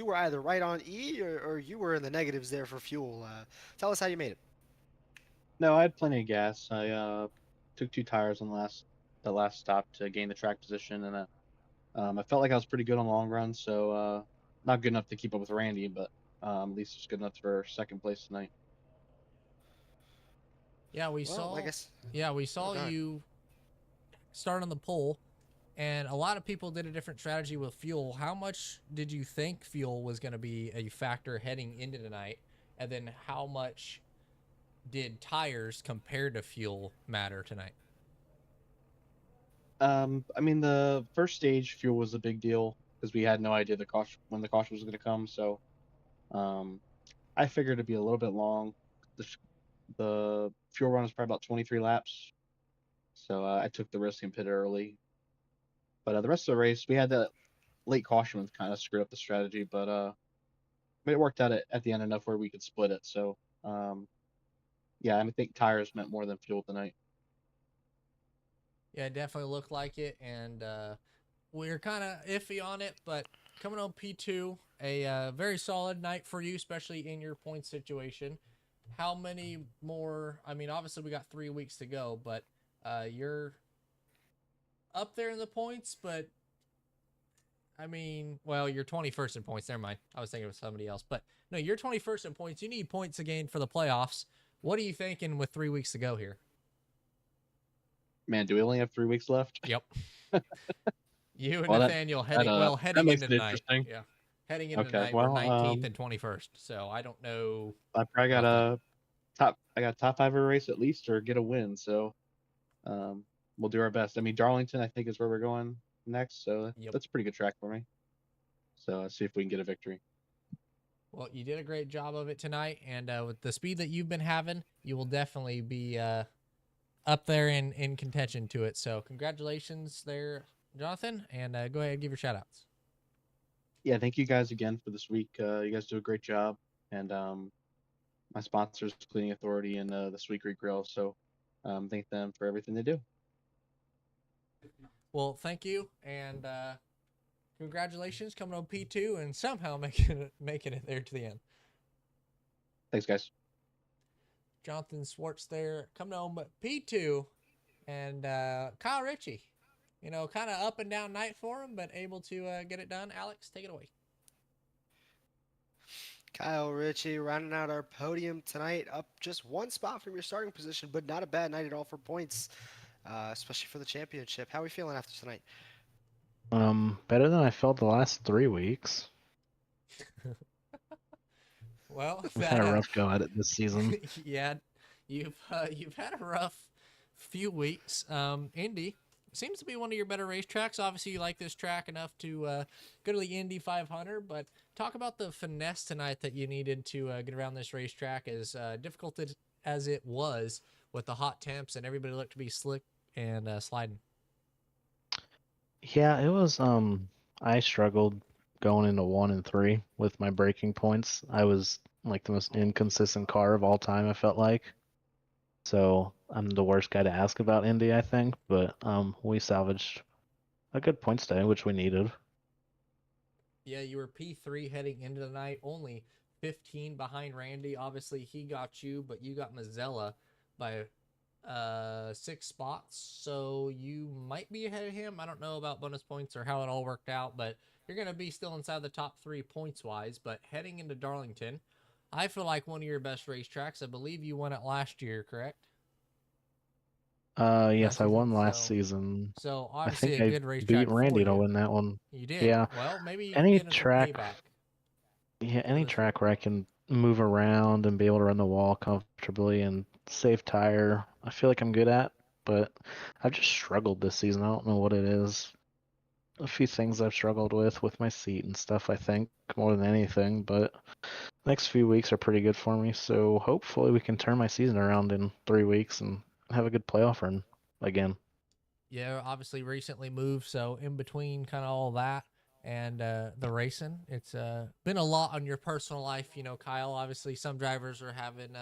were either right on E or you were in the negatives there for fuel. Tell us how you made it. No, I had plenty of gas. I took 2 tires on the last stop to gain the track position, and I felt like I was pretty good on the long run. So not good enough to keep up with Randy, but at least it's good enough for second place tonight. Yeah, we Well, saw. I guess. Yeah, we saw go ahead. you start on the pole, and a lot of people did a different strategy with fuel. How much did you think fuel was going to be a factor heading into tonight, and then how much did tires compared to fuel matter tonight? I mean, the first stage fuel was a big deal because we had no idea when the caution was going to come. So um, I figured it'd be a little bit long. The fuel run was probably about 23 laps, so I took the risk and pit early. But the rest of the race, we had that late caution was kind of screwed up the strategy, but it worked out at the end enough where we could split it. So yeah, I think tires meant more than fuel tonight. Yeah, it definitely looked like it, and we were kind of iffy on it, but coming on P2, a very solid night for you, especially in your point situation. How many more? I mean, obviously we got 3 weeks to go, but you're up there in the points, but I mean, well, you're 21st in points. Never mind. I was thinking of somebody else, but no, you're 21st in points. You need points again for the playoffs. What are you thinking with 3 weeks to go here? Man, do we only have 3 weeks left? Yep. You and Well, Nathaniel heading that makes into it tonight. interesting. Yeah. Heading into Okay, tonight, well, we're 19th and 21st. So I don't know. I probably got I got a top 5 every race at least, or get a win. So we'll do our best. I mean, Darlington, I think, is where we're going next. So Yep. that's a pretty good track for me. So let's see if we can get a victory. Well, you did a great job of it tonight, and with the speed that you've been having, you will definitely be up there in contention to it. So congratulations there, Jonathan, and go ahead and give your shout outs. Yeah, thank you guys again for this week. You guys do a great job, and my sponsors, Cleaning Authority and the Sweet Creek Grill. So thank them for everything they do. Well, thank you, and congratulations coming on P2 and somehow making it there to the end. Thanks, guys. Jonathan Swartz there coming home P2, and Kyle Ritchie, kind of up and down night for him, but able to get it done. Alex, take it away. Kyle Ritchie rounding out our podium tonight, up just one spot from your starting position, but not a bad night at all for points, especially for the championship. How are we feeling after tonight? Better than I felt the last 3 weeks. Well, I've had a rough go at it this season. Yeah, you've had a rough few weeks. Indy seems to be one of your better racetracks. Obviously, you like this track enough to go to the Indy 500. But talk about the finesse tonight that you needed to get around this racetrack, as difficult as it was with the hot temps and everybody looked to be slick and sliding. Yeah, it was. I struggled going into 1 and 3 with my braking points. I was like the most inconsistent car of all time, I felt like. So I'm the worst guy to ask about Indy, I think. But we salvaged a good points day, which we needed. Yeah, you were P3 heading into the night, only 15 behind Randy. Obviously, he got you, but you got Mazzella by 6 spots, so you might be ahead of him. I don't know about bonus points or how it all worked out, but you're going to be still inside the top 3 points-wise. But heading into Darlington, I feel like one of your best racetracks. I believe you won it last year, correct? Yes, Last I season? won last season. So I obviously think a I good beat racetrack for Randy to you. win that one. You did. Yeah. Well, maybe you can Any get in some track, payback. yeah, for any this track where I can move around and be able to run the wall comfortably and save tire, I feel like I'm good at. But I've just struggled this season. I don't know what it is. A few things I've struggled with my seat and stuff, I think, more than anything. But next few weeks are pretty good for me. So hopefully we can turn my season around in 3 weeks and have a good playoff run again. Yeah, obviously recently moved, so in between kind of all that and the racing, it's been a lot on your personal life. You know, Kyle, obviously some drivers are having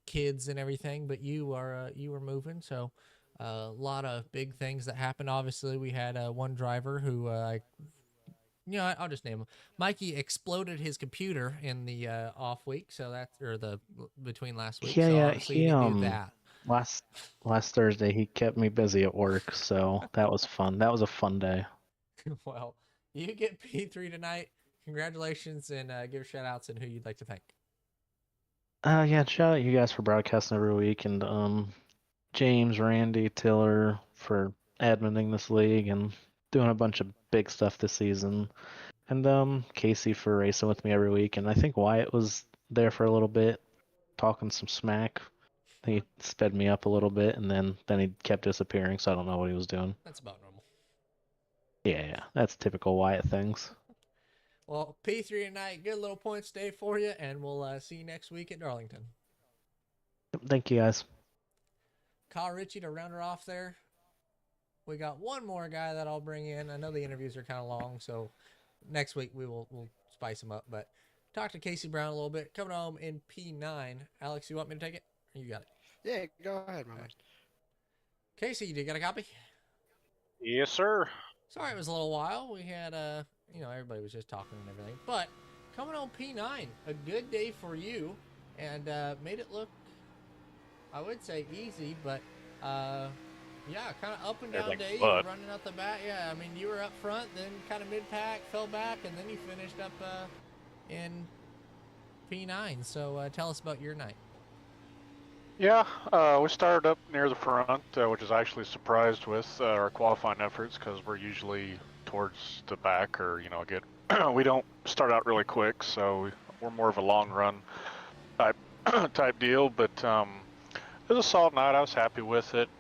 kids and everything, but you were moving, so a lot of big things that happened. Obviously, we had one driver who I'll just name him. Mikey exploded his computer in the off week, so that's or the between last week. So Yeah, obviously you didn't do that. last last Thursday he kept me busy at work, so that was fun. That was a fun day. Well, you get P3 tonight. Congratulations, and give shout outs and who you'd like to thank. Yeah, shout out you guys for broadcasting every week, and James, Randy, Tiller for adminning this league and doing a bunch of big stuff this season, and Casey for racing with me every week, and I think Wyatt was there for a little bit, talking some smack. He sped me up a little bit, and then he kept disappearing, so I don't know what he was doing. That's about normal. Yeah, that's typical Wyatt things. Well, P3 tonight. Good little points day for you, and we'll see you next week at Darlington. Thank you guys. Kyle Ritchie to round her off there. We got one more guy that I'll bring in. I know the interviews are kind of long, so next week we'll spice them up. But talk to Casey Brown a little bit. Coming home in P9. Alex, you want me to take it? Or you got it. Yeah, go ahead, my man. Casey, you got a copy? Yes, sir. Sorry, it was a little while. We had everybody was just talking and everything. But coming on P9, a good day for you, and made it look, I would say, easy, but yeah, kind of up and down day. You were running out the bat. Yeah, I mean, you were up front, then kind of mid-pack, fell back, and then you finished up in P9. So tell us about your night. Yeah, we started up near the front, which is actually surprised with our qualifying efforts because we're usually towards the back, or get we don't start out really quick, so we're more of a long run type deal. But it was a solid night. I was happy with it.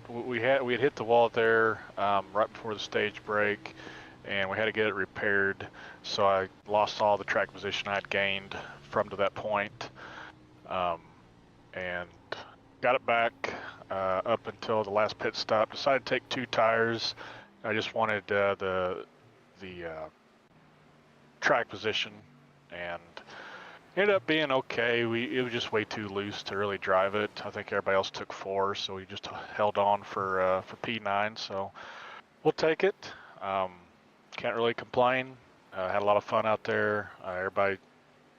We had hit the wall there right before the stage break, and we had to get it repaired. So I lost all the track position I had gained from to that point. And got it back up until the last pit stop. Decided to take 2 tires. I just wanted the track position, and ended up being okay. It was just way too loose to really drive it. I think everybody else took 4, so we just held on for P9. So we'll take it. Can't really complain. Had a lot of fun out there. Everybody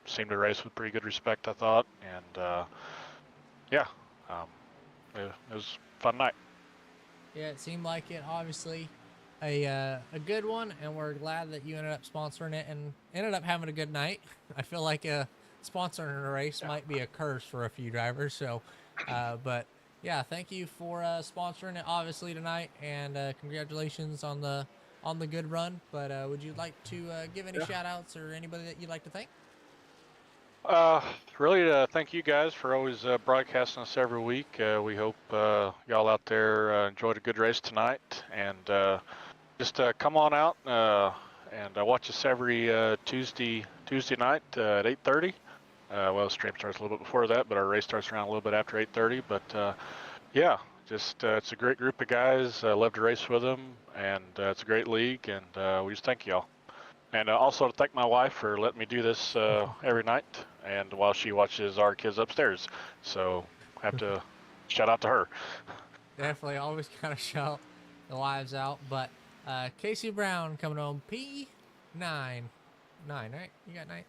seemed to race with pretty good respect, I thought, and yeah, it was a fun night. Yeah, it seemed like it. Obviously, a good one, and we're glad that you ended up sponsoring it and ended up having a good night. I feel like sponsoring a race might be a curse for a few drivers. So, but yeah, thank you for sponsoring it, obviously, tonight, and congratulations on the good run. But would you like to give any shout outs or anybody that you'd like to thank? Really, thank you guys for always broadcasting us every week. We hope y'all out there enjoyed a good race tonight, and just come on out and watch us every Tuesday night at 8:30. Well, the stream starts a little bit before that, but our race starts around a little bit after 8:30. But yeah, just it's a great group of guys. I love to race with them, and it's a great league, and we just thank y'all. And also to thank my wife for letting me do this every night, and while she watches our kids upstairs. So have to shout out to her. Definitely always got to shout the lives out. But Casey Brown coming on P9. 9, right? You got 9?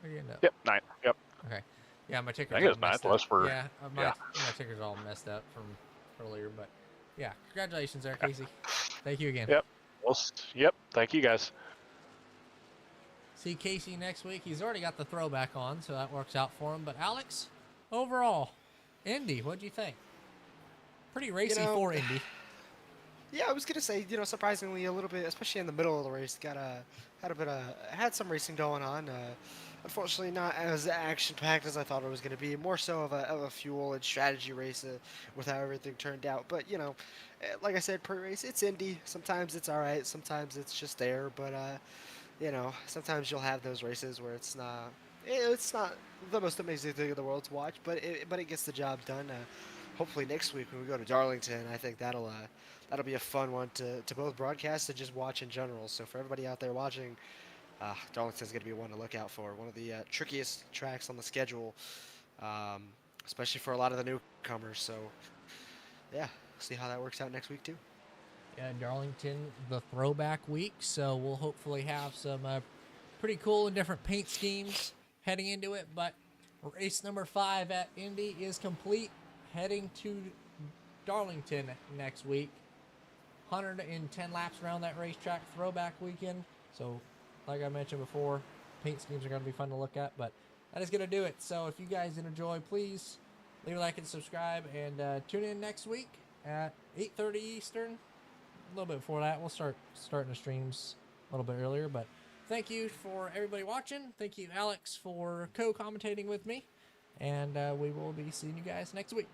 Or you know? Yep, 9. Yep. Okay. Yeah, my ticker's I think all it's 9th, messed unless up. we're. Yeah, yeah. my ticker's all messed up from earlier. But yeah, congratulations there, Casey. Thank you again. Yep. Well, yep. Thank you guys. See Casey next week. He's already got the throwback on, so that works out for him. But Alex, overall, Indy, what'd you think? Pretty racy for Indy. Yeah, I was gonna say, surprisingly a little bit, especially in the middle of the race, had some racing going on. Unfortunately, not as action-packed as I thought it was gonna be. More so of a fuel and strategy race with how everything turned out. But like I said, pre-race, it's Indy. Sometimes it's all right. Sometimes it's just there. But sometimes you'll have those races where it's not the most amazing thing in the world to watch, but it gets the job done. Hopefully next week when we go to Darlington, I think that'll be a fun one to both broadcast and just watch in general. So for everybody out there watching, Darlington's going to be one to look out for. One of the trickiest tracks on the schedule, especially for a lot of the newcomers. So yeah, see how that works out next week too. Yeah, Darlington, the throwback week, so we'll hopefully have some pretty cool and different paint schemes heading into it. But race number 5 at Indy is complete. Heading to Darlington next week. 110 laps around that racetrack, throwback weekend. So, like I mentioned before, paint schemes are going to be fun to look at. But that is going to do it. So, if you guys enjoy, please leave a like and subscribe. And tune in next week at 8:30 Eastern. A little bit before that. We'll starting the streams a little bit earlier. But thank you for everybody watching. Thank you, Alex, for co-commentating with me. And we will be seeing you guys next week.